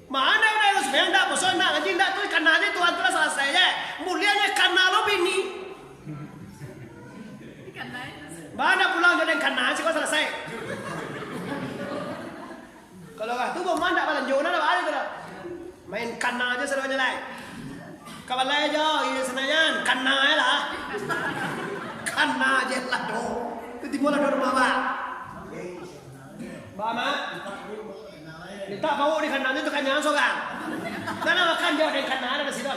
[SPEAKER 2] Mana yang harus bayang dah, bosan nak ngaji dah tu karena ni Tuhan telah selesai je. Mulianya karena lo bini. Mana pulang jadi karena sih kau selesai. Kalau kah tu mana tak balan jona dah ada tu. Main kana aja seruannya lai. Kabalai aja, ini senayan kana aja lah. Kana aja lah do. Itu bola do rumah ba. Ba ma. Kita bawa di kana itu kan jangan sogang. Karena makan jauh dari kana ada di situ.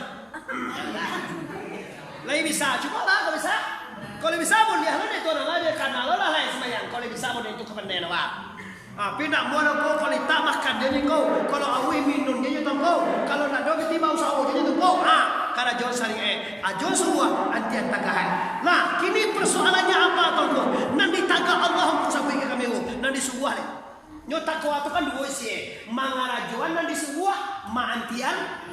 [SPEAKER 2] Lai bisa, cuba lah kalau bisa. Kalau bisa boleh lah itu orang aja kana lo lah lai sembahyang. Kalau bisa boleh itu kepentingan apa? Api nak buat apa? Kalau tak makan jadi kau, kalau awi minum jadi tu kau, kalau nak doa kita mau sahur jadi tu kau. Karena jual syariah, jual semua antian tagahan. Nah, kini persoalannya apa tahu kau? Nanti tagah Allah pun sampai ke kami nanti sebuah ni. Nyota kau tu kan dua isi, mangarajuan nanti sebuah, antian.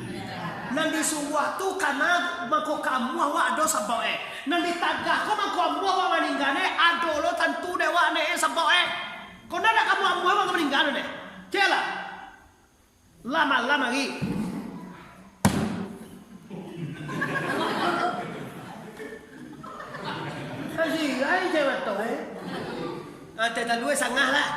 [SPEAKER 2] Nanti sebuah tu karena mako kamu awak ada sabau Nanti tagah kau mako kamu awak meninggalnya, ada lo tentu dewa ne sabau Kau nak kamu amu apa kau meninggal ni? Cela, lama lagi. Kasih lagi cewek tu Teta dua sangah lah.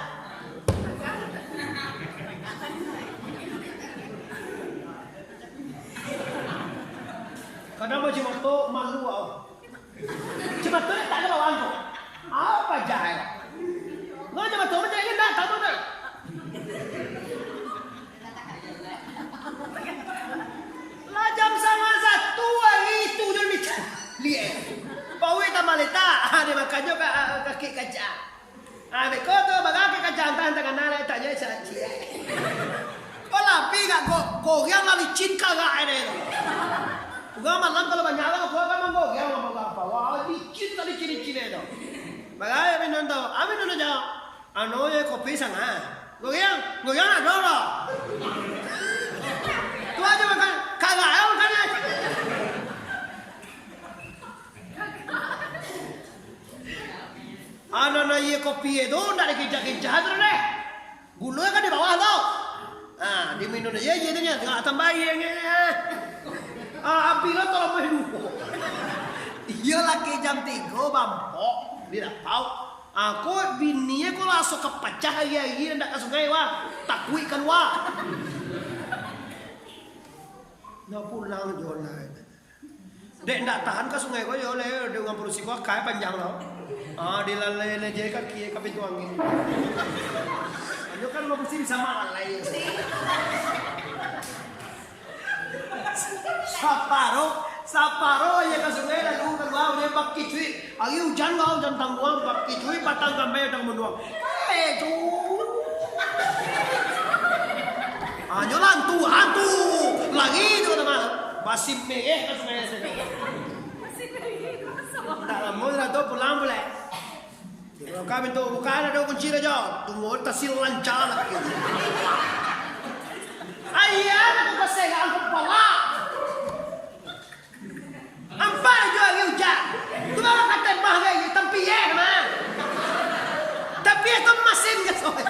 [SPEAKER 2] Kadang macam tu malu awak. Cuma tu tak ada bawaan tu. Apa jahil? Nggak cuma tu macam ini dah tahu tak? Lah jam 1 hari itu dia bicara. Lihat. Pawe tamaleta, ada makan juga kaki kaca. Ada kau tu bagai kaca antara tangan nala tak jadi sahaja. Kau lapi gak kau yang lagi cinta gak ada. Gua malam kalau banyak orang gua kan mau yang ngomong apa? Wah, dikit tadi ciri-ciri itu. Bagai apa nonton? Apa nonton jauh? Ano ye kopi sana. Goyang ada orang. Tu aja makan kagak ya makan aja. Ano na ye kopi itu ndak dikejar-kejar tu deh. Gulanya kan di bawah tu. di minum aja jadinya nggak tambahin ya. Abila tolong main dulu. Iya lagi jam 3 bampok tidak tahu. Aku bininya kok langsung kepecah ya ini ndak ke sungai wah takui kan wah. Nggak pulang jualan. Dek ndak tahan ke sungai kok ya oleh dengan perusi kok kayak panjang loh. Dilalai aja kaki pintu angin. Ayo kan lo mesti bisa malai. Saparo ya ke sungai lalu keluar dia pakai cuy. Lagi hujan kau hujan tangguang pakai cuy patang gambar yang menuang. Cuy. Ayo hantu lagi itu teman. Masih meh ke sungai sini. Dalam modal tu pulang boleh. Kalau kami tu bukan ada kunci aja. Tunggu tasil lancar lagi. Ayah aku kasih aku kepala. Ampai juga hujan. Tu orang kata bahagia tapi ya mah. Tapi itu mesin ke soal.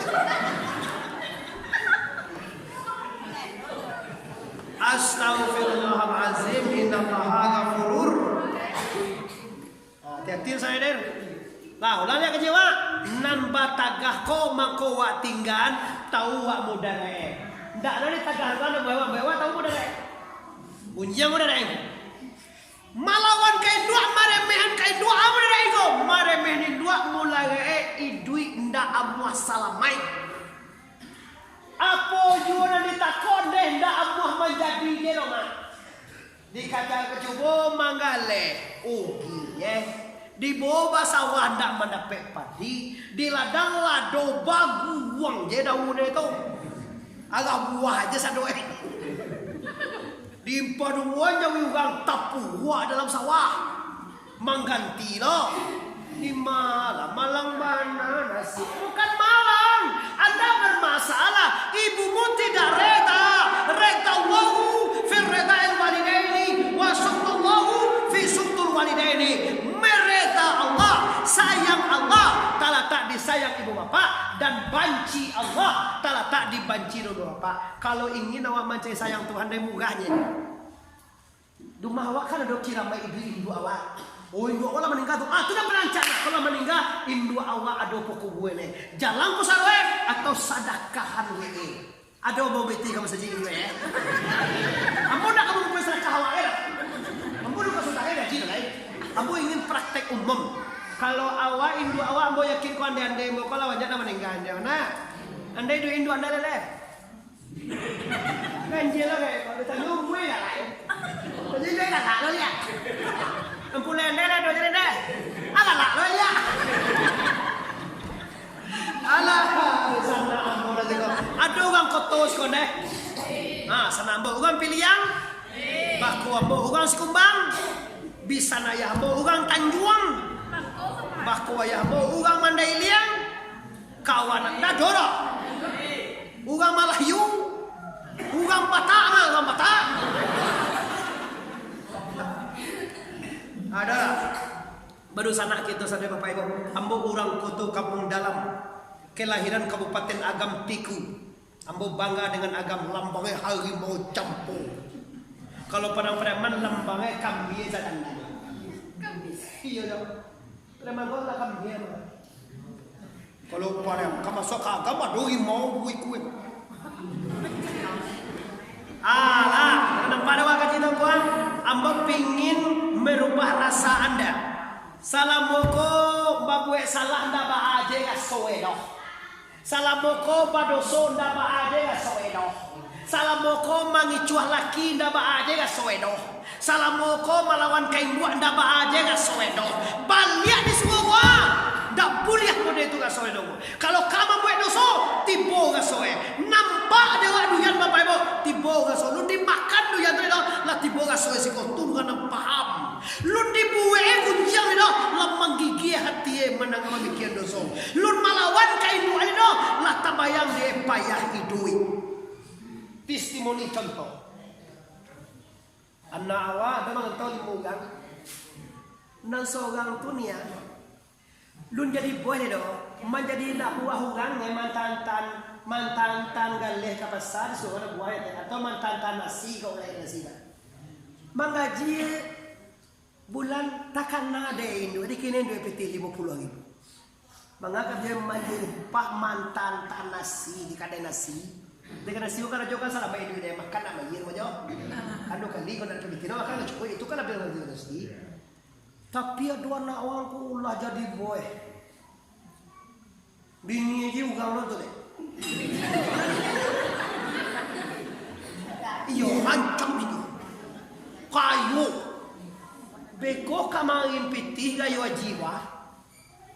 [SPEAKER 2] Astaghfirullahalazim innallaha ghafurur. Hati-hati saya der. Lah ulah lihat kecewa. Nan batagah ko mako wa tinggan tahu wa mudare. Ndak ada tagah kan bawa tahu mudare. Bunyi mudare. Malawan kai dua maremehan kai dua mudare ego. Maremehan dua mulai idui ndak amuah salamai. Apa jualan ditakon deh ndak amuah menjadi geroma. Dikata kecubo manggale ugi ya. Di bawah sawah ndak mendapat padi, di ladang lado baguang je daun itu. Agak buah aja sadoe. Di paduan jauh ugang tapu buah dalam sawah. Mengganti loh. Di Malang mana nasi? Bukan Malang. Anda bermasalah. Ibumu tidak reda. Reda Allahu fi reda al walidaini wa sallallahu fi suktul walidaini. Mereda Allah, sayang Allah, tak letak disayang ibu bapak dan banci Allah, tak letak dibanci ibu bapak. Kalau ingin awak mencari sayang Tuhan dari muganya. Dumah awak kan ada kira mai ibu awak. Oh indu awak meninggal tu. Tu dah perancana. Kalau meninggal indu awak ada pokok gue nih. Jalan kusarwe atau sadakahan we. Ada mau beti kamu saja ini ya. Ambo nak kamu punya sedekah awak ya. Ambo nak sedekah ya cina lain. Ambo ingin praktek umum. Kalau awak indu awak ambo yakin kau andai ambo kalau wajah dah meninggal dia. Nah, andai itu indu andai lele. Ganjil lah kayak kalau tanya umum ya lain. Jadi dia dah tak lalu ya. Empulen deh dua jadi deh. Agak tak lalu ya. Alah, sana ambo dah tengok. Ada orang kotos kau deh. Nah, sana ambo orang pilih yang. Baku ambo orang sikumbang. Bisa naya ambo orang Tanjuang. Baku ayah ambo orang Mandailing. Kawan anda jorok. Orang Malayu. Orang Batak mah, orang Batak. Ada. Baru sana kita sadar Bapak Ibu. Ambo orang Koto Kampung Dalam. Kelahiran Kabupaten Agam Tiku. Ambo bangga dengan agam lambangnya harimau campur. Kalau pada preman lambangnya kambing saja. Iya dong. Preman kau tak kambing. Kalau pada kamu masuk agam aduh mau kuih. Alah, pada waktu itu kuan, ambo pingin merubah rasa anda. Salamoko babue salah anda ba aje gasoedo. Salamoko badoso anda ba aje gasoedo. Salamoko mangicuah laki anda ba aje gasoedo. Salamoko malawan kain buah anda ba aje gasoedo. Balik di semua. Ndak boleh mode itu gasoedo. Kalau kamu buat doso, tibo gasoe. Nampak dia duyan Bapak Ibu, tibo gasoe. Lu dimakan duyan itu lah tibo gasoe si kotur kan paham. Lu dibuat kunjang itu lemang gigi hati menang memikir doso. Lu malawan kain buah itu lah tabayang dia payah idui. Testimoni contoh. Anak awak memang tahu dimugang. Nang seorang tu ni Lun jadi boleh doh, menjadi nak buah orang yang mantan mantan galeh kapasar suara buaya atau mantan nasi kau lain nasi kan. Menggaji bulan takkan ada Indo, di kini Indo PT 50.000. Mengangkat dia menjumpa mantan nasi di kadai nasi. Dengan nasi kan aja kan salah bayar dia makan nama yer aja. Kan do kali kau nak bikin makan cukup itu kan lebih dari nasi. Tapi ada anak awangku ulah jadi boy. Bini aja ugang lo tu deh. Iyo ancam itu. Kayu. Beko kamarin pitih kayu jiwa.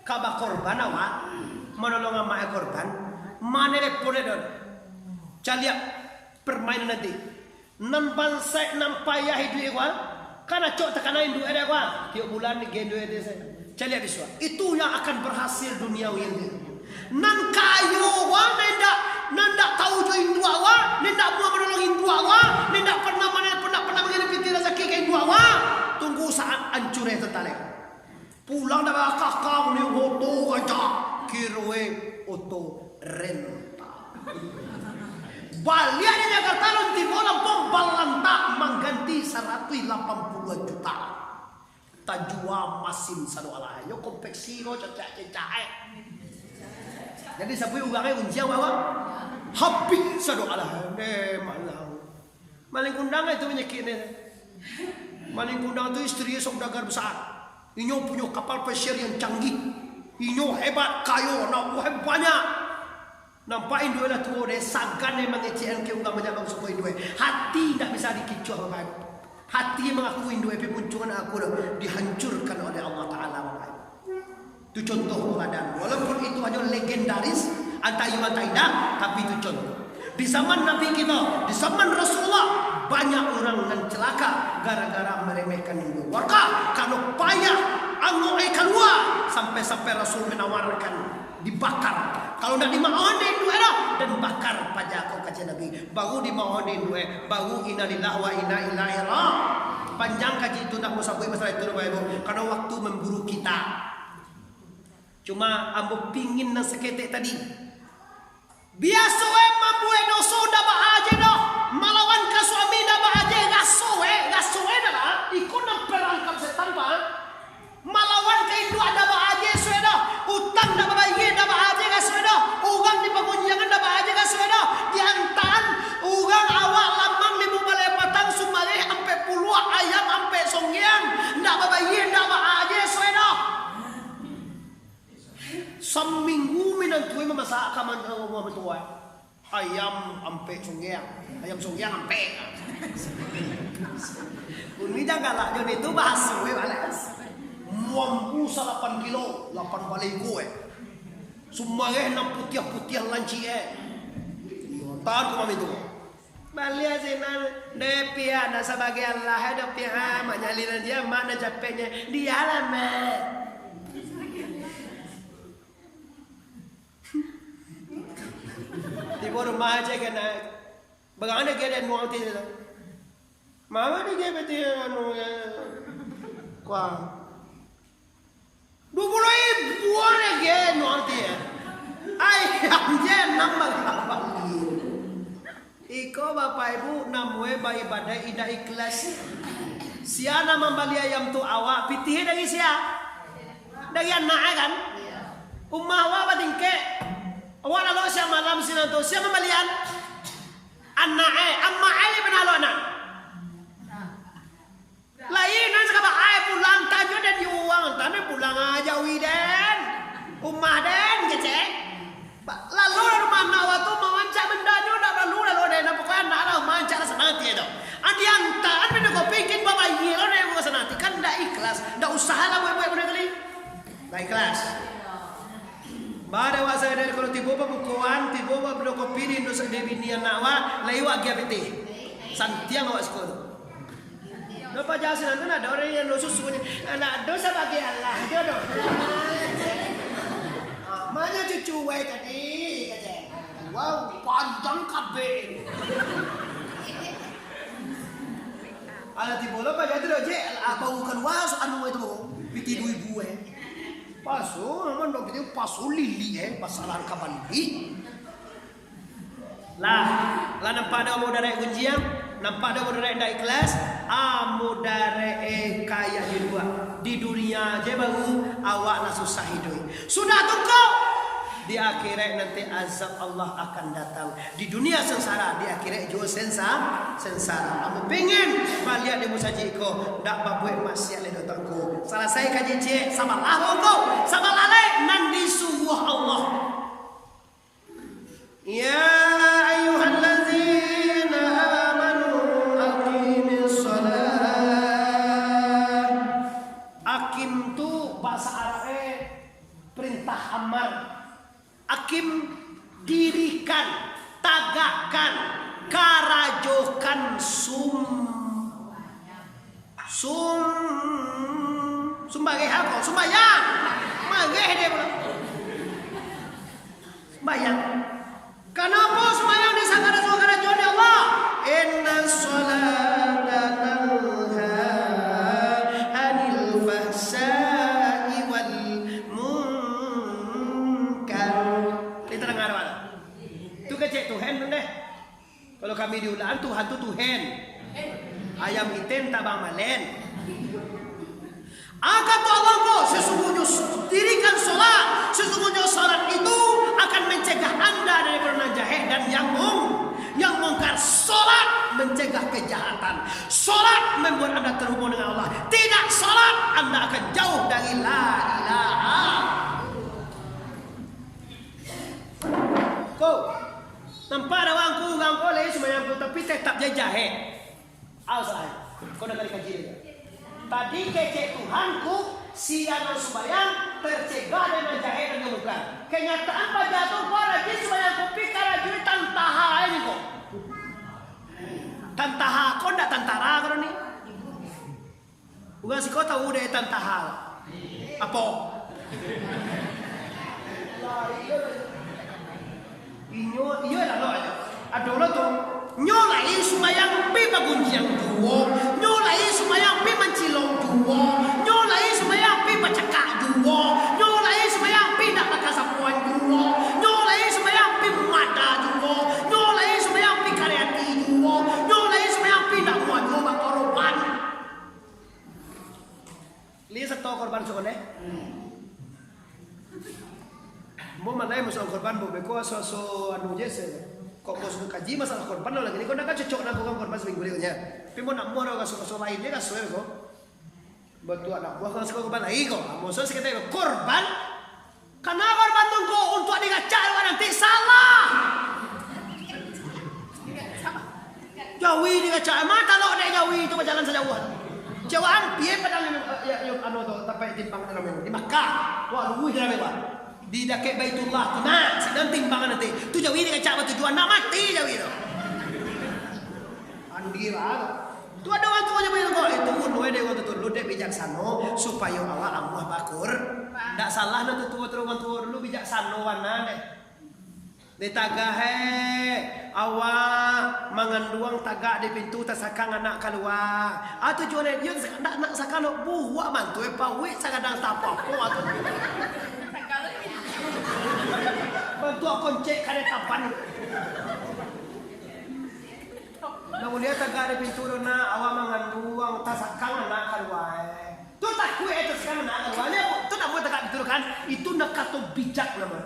[SPEAKER 2] Kaba korban awak. Menolong ama korban. Mana lepone don. Caliak permainan nanti. Nan bangsa nan payah hidup awak. Karena cok tekanan duit ada awak. Tiap bulan ni gen duit dia saya. Caliak biswa. Itu yang akan berhasil duniawi ini. Nan kayu awak nanda tahu jo Hindu awak, nanda buat menolong Hindu awak, nanda pernah mengirim piti rezeki ke Hindu awak. Tunggu saat hancurnya tertarik. Pulang dah kakak ni oto aja, kirwe oto renta. Balik di Jakarta nanti Lampung balantak mengganti 180 juta. Tajua masin sadu alah, yo konveksi ro cacak. Jadi sampai ugangnya unjang bawa habis sadu alah malang. Maling kundang itu menyakit ni. Maling kundang itu istri sok dagar besar. Inyo punya kapal pesiar yang canggih. Inyo hebat kayo nak buah banyak. Nampak Indo lah tu deh sagan memang ecian ke unggang banyak bangsa Indo. Hati tak bisa dikicuh bapak. Hati mengaku Indo tapi munculan aku dihancurkan oleh Allah Taala bapak. Itu contoh keadaan. Walaupun itu hanya legendaris antara iman tidak, tapi itu contoh. Di zaman Nabi kita, di zaman Rasulullah, banyak orang yang celaka gara-gara meremehkan Hindu. Maka kalau payah angoi keluar sampai Rasul menawarkan dibakar. Kalau tidak dimauin duit dan bakar pajak kau kaca Nabi. Baru dimauin duit, baru innalillahi wa inna ilaihi raji'un. Panjang kaji itu nak musabui masalah itu Bapak. Karena waktu memburu kita. Cuma ambo pingin nang seketek tadi. Biasa membuat dosa dah bahaja dah. Melawan ke suami dah bahaja gasoe dah. Ikut nang perangkap setan pak. Melawan ke Hindu ada bahaja sudah dah. Utang dah bahagia dah bahaja gasoe dah. Ugang di pengunjangan dah bahaja gasoe dah. Dihantar ugang awak lamang limu balai patang sumalih ampe puluh ayam ampe songyang. Dah bahagia dah bahaja sudah dah. Seminggu minantui memasak kaman rumah betua. Ayam ampe songyang, ampe. Uni jangan galak jon itu bahasa balas. Muampu 8 kilo, 8 balai gue. Sumare nak putih lanci Tahan kumam itu. Balia sinan depia na sebagai Allah depia menyaliran dia mana capeknya dia lama. Di rumah aja kena bagaimana dia nuang tiada. Mama dia beti anu kuah 20.000 lagi nuang tiada. Ayam je nambah kali. Iko bapak ibu namwe bayi badai ida ikhlas. Siana membeli ayam tu awak pitih dari sia. Dari anak kan? Umah awak batingke. Awak lalu siapa malam sini tu siapa membelian? Anak amma benalo anak. Lain nan sekarang pulang tajo dan diuang tanah pulang aja widen. Umah den kecek. Lalu mana waktu mawancak bendanya dah lalu deh nak pokoknya nak lah mawancak senanti itu. Andi anta, andi nak bikin bapak ye lo deh bukan senanti kan dah ikhlas, dah usaha lah buat benda kali. Dah ikhlas. Pada wasa dari kalau tiba bukuan, tiba benda kopi di Indonesia dewi nian nawa, lewat dia peti. Santiang awak sekolah. Lepas jasa nanti ada orang yang dosa susunya, anak dosa bagi Allah, jodoh. Mana cucu wae tadi kata. Wow, panjang kabeh. Ala tibola pa jadi je apa bukan was anu itu piti 2,000 Paso, naman dong piti paso lili pasalan kabali. Lah nampak ada mau dari gunjiang, nampak ada mau dari ikhlas, amu dari kaya di dua. Di dunia aja baru awak nak susah hidup. Sudah tunggu. Di akhirat nanti azab Allah akan datang. Di dunia sengsara, di akhirat juga sengsara. Aku pengen balik di musaji ko, dak babuek maksiat le datangku. Salah saya kaji cek, sabarlah kau, sabarlah le nan disuruh Allah. Ya ayyuhallazina amanu aqimis shalah. Akim tu bahasa Arab perintah amar. Akim dirikan, tagakkan, karajokan sembagai apa? Sembayang. Mangeh dia pula. Sembayang. Kenapa sembayang di sana ada suara jodoh Allah? Inna sholata tanha anil fahsai wal munkar. Kita dengar mana? Tu kecek Tuhan deh. Kalau kami diulang Tuhan tu Tuhan. Ayam item tabang malen. Akan Allah kau sesungguhnya dirikan solat. Sesungguhnya solat itu akan mencegah anda dari perbuatan jahat dan yang mungkar. Solat mencegah kejahatan. Solat membuat anda terhubung dengan Allah. Tidak solat anda akan jauh dari la ilaha. Kau nampak ada wangku boleh semuanya tapi tetap jahat. Awas kau nak kali kaji dia. Tadi kecek Tuhanku siang sembahyang tercegah dengan jahat dan mungkar. Kenyataan pada tu kau lagi sembahyang kopi karena tantaha ini kok. Tantaha kau ndak tantara kau ni. Bukan si kau tahu deh tantaha. Apa? Iya lah lo aja. Ada lo tu nyolai sembahyang pi bagunjiang duo, nyolai sembahyang pi mencilong duo, nyolai sembahyang pi bercakap duo, nyolai sembahyang pi nak pakai sapuan duo, nyolai sembahyang pi mada duo, nyolai sembahyang pi karyati duo, nyolai sembahyang pi nak buat duo korban. Lihat satu korban soalnya. Mau mana yang masuk korban beko so anu jese. Kok mau suruh kaji masalah korban lo lagi ni kau nak cocok nak korban seminggu berikutnya. Tapi mau nak orang kasus lain dia kasus kok. Betul anak buah kasus korban lagi kok. Mau so sekitar korban. Karena korban tunggu untuk digaca nanti salah. Jauhi digaca mata lo dek jauhi itu berjalan sejauh. Jauhan biar padang yang anu tu tapi timbang dalam di Makkah. Wah lugu jalan lewat. Di dekat Baitullah tenang sedang timbangan nanti tu jauh ini kacau tujuan nak mati jauh itu andi lah tu ada orang tuanya bilang kok itu pun dia waktu tu lu dek bijaksana supaya Allah Allah bakur tak salah nanti tua terus lu bijaksana warna deh di tagah awak manganduang tagak di pintu tasakang anak keluar tujuan dia nak sakang buah mantu pawik sakadang tapo atau bantu aku cek karetapan. Namun dia tak ada pintu na awak mengandung tasakang anak keluar. Tu tak kue itu sekarang anak keluarnya. Tu nak buat tak pintu kan? Itu nak kata bijak nama.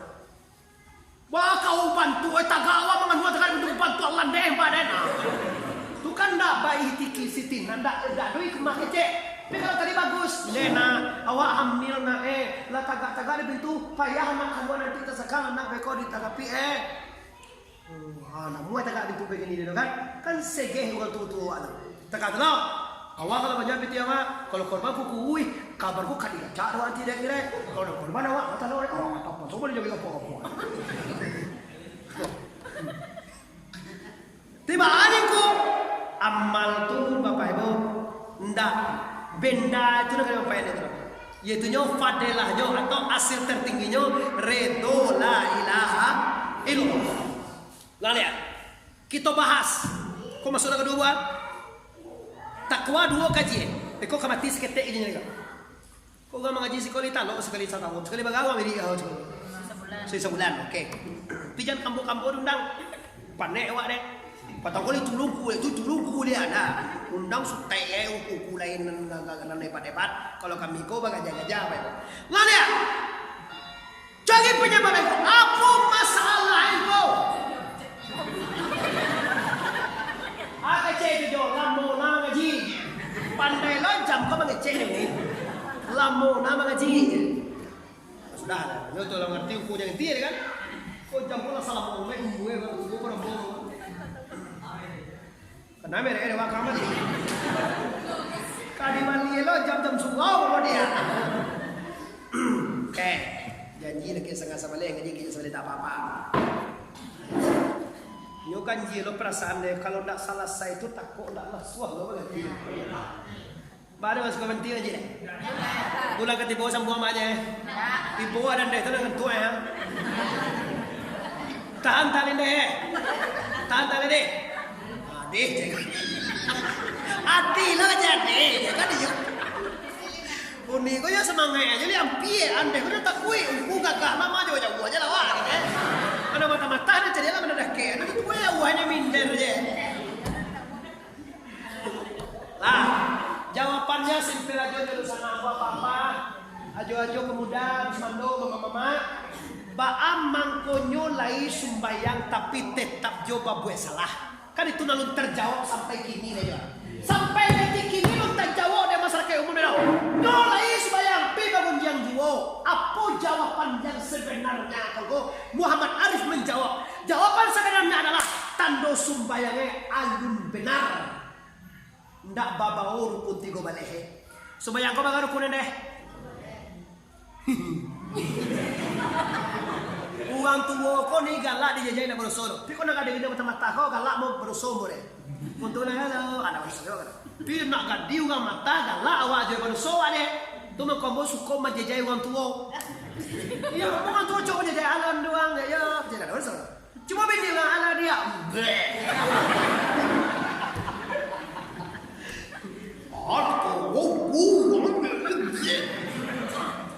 [SPEAKER 2] Wah kau bantu tagak awak mengandung tak pintu bantu Allah deh badan. Tu kan dah bayi tiki sitin, anda doi kemak cek. Tapi kalau tadi bagus, Lena, awak hamil na lah tagak di pintu, payah nak kamu nanti tersekang anak beko ditagapi nak muat tagak pintu begini dia kan segeh orang tua anak. Tagak tu awak kalau banyak pintu awak, kalau korban kukuui, kabarku kan tidak cak awak tidak kira. Kalau nak korban awak, mata awak apa? Coba dia jaga apa? Tiba aniku amal tu bapak ibu ndak. Benda itu nak apa ini tu? Iaitunya fadilahnya atau hasil tertingginya redo la ilaha illallah. Lalu kita bahas. Kau masuk ke kedua. Takwa dua kaji. Kau kamati seketek ini juga. Kau gak mengaji sekali talok sekali setahun sekali bagawa miri sebulan. Okey. Pijan kampung-kampung undang. panek awak deh. Patang kali tulungku dia ada. Undang sutai uku lain nang hebat-hebat. Kalau kami kau bagai jaga-jaga. Lah dia. Jadi penyebab itu apa masalah itu? Aku cek itu lamo nama ngaji. Pandai lonjam kau mengecek ini. Lamo nama ngaji. Sudah, yo tu orang ngerti uku jangan tiar kan? Kau jam pula salah mau main umbu kan? Umbu orang bohong. Karena mereka ada wakam aja. Kali mandi lo jam subuh apa dia? Okay. Janji nak kisah sama leh, ngaji kisah tak apa-apa. Nyo janji lo perasaan deh kalau nak salah saya itu takut nak lasuah lo berarti. Baru masuk ke aja deh. Bulan ketiba sama buah aja. Ibu ada deh, itu dengan tua ya. Tahan tali deh. Tahan tali deh. Adih, adi lo jadi, kan dia. Uni ko ya semangat aja li ampie ande ko tak kui ku gagah mama aja aja lah wah gitu. Ana mata-mata ada jadi lah mendadak ke. Itu ku ya wahnya minder je. Lah, jawabannya simpel aja dulu sana apa-apa. Ajo-ajo kemudahan mando mama-mama. Baam mangkonyo lai sumbayang tapi tetap jawab buat salah. Kan itu nalun terjawab sampai kini aja. Sampai detik kini lu terjawab dia masyarakat umum dia. Nolai sembayang pi bangun yang juo. Apa jawaban yang sebenarnya kalau Muhammad Arif menjawab? Jawaban sebenarnya adalah tando sumbayangnya alun benar. Ndak babau rukun tiga balehe. Sembayang kau baga rukun deh. Uang tua kau ni galak dijajai nak berusur. Tapi kau nak ada video mata-mata kau galak mau berusur boleh. Untuk nak kalau ada berusur kan. Tapi nak gadi uang mata galak awak je berusur ada. Tu mak kau suka menjajai uang tua. Iya, uang tua coba jajai alam doang ya. Jangan ada berusur. Cuma bila ala dia.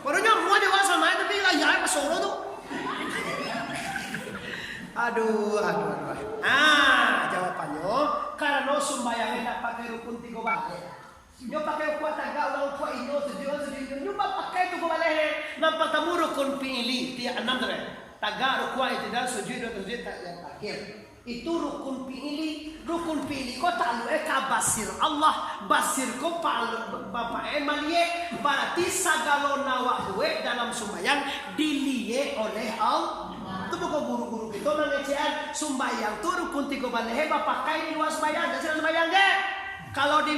[SPEAKER 2] Barunya mau dewasa main tapi ayah pesoro tu. Aduh. Jawabannya karena sumbayangnya nak pakai rukun tiga balik. Dia pakai kuat agak orang tua ini sedih. Dia pakai tu balik. Nampak tamu rukun pilih dia 6 tu. Tagak rukun itu dah sujud tak yang akhir. Itu rukun pilih kau tak lu basir Allah basir kau palu bapak emalie berarti sagalo nawa duit dalam sembahyang dilie oleh Allah. Itu bukan guru-guru kita mengecehan sembahyang tu rukun tiga balik bapak pakai di luar sembahyang jangan sembahyang deh. Kalau di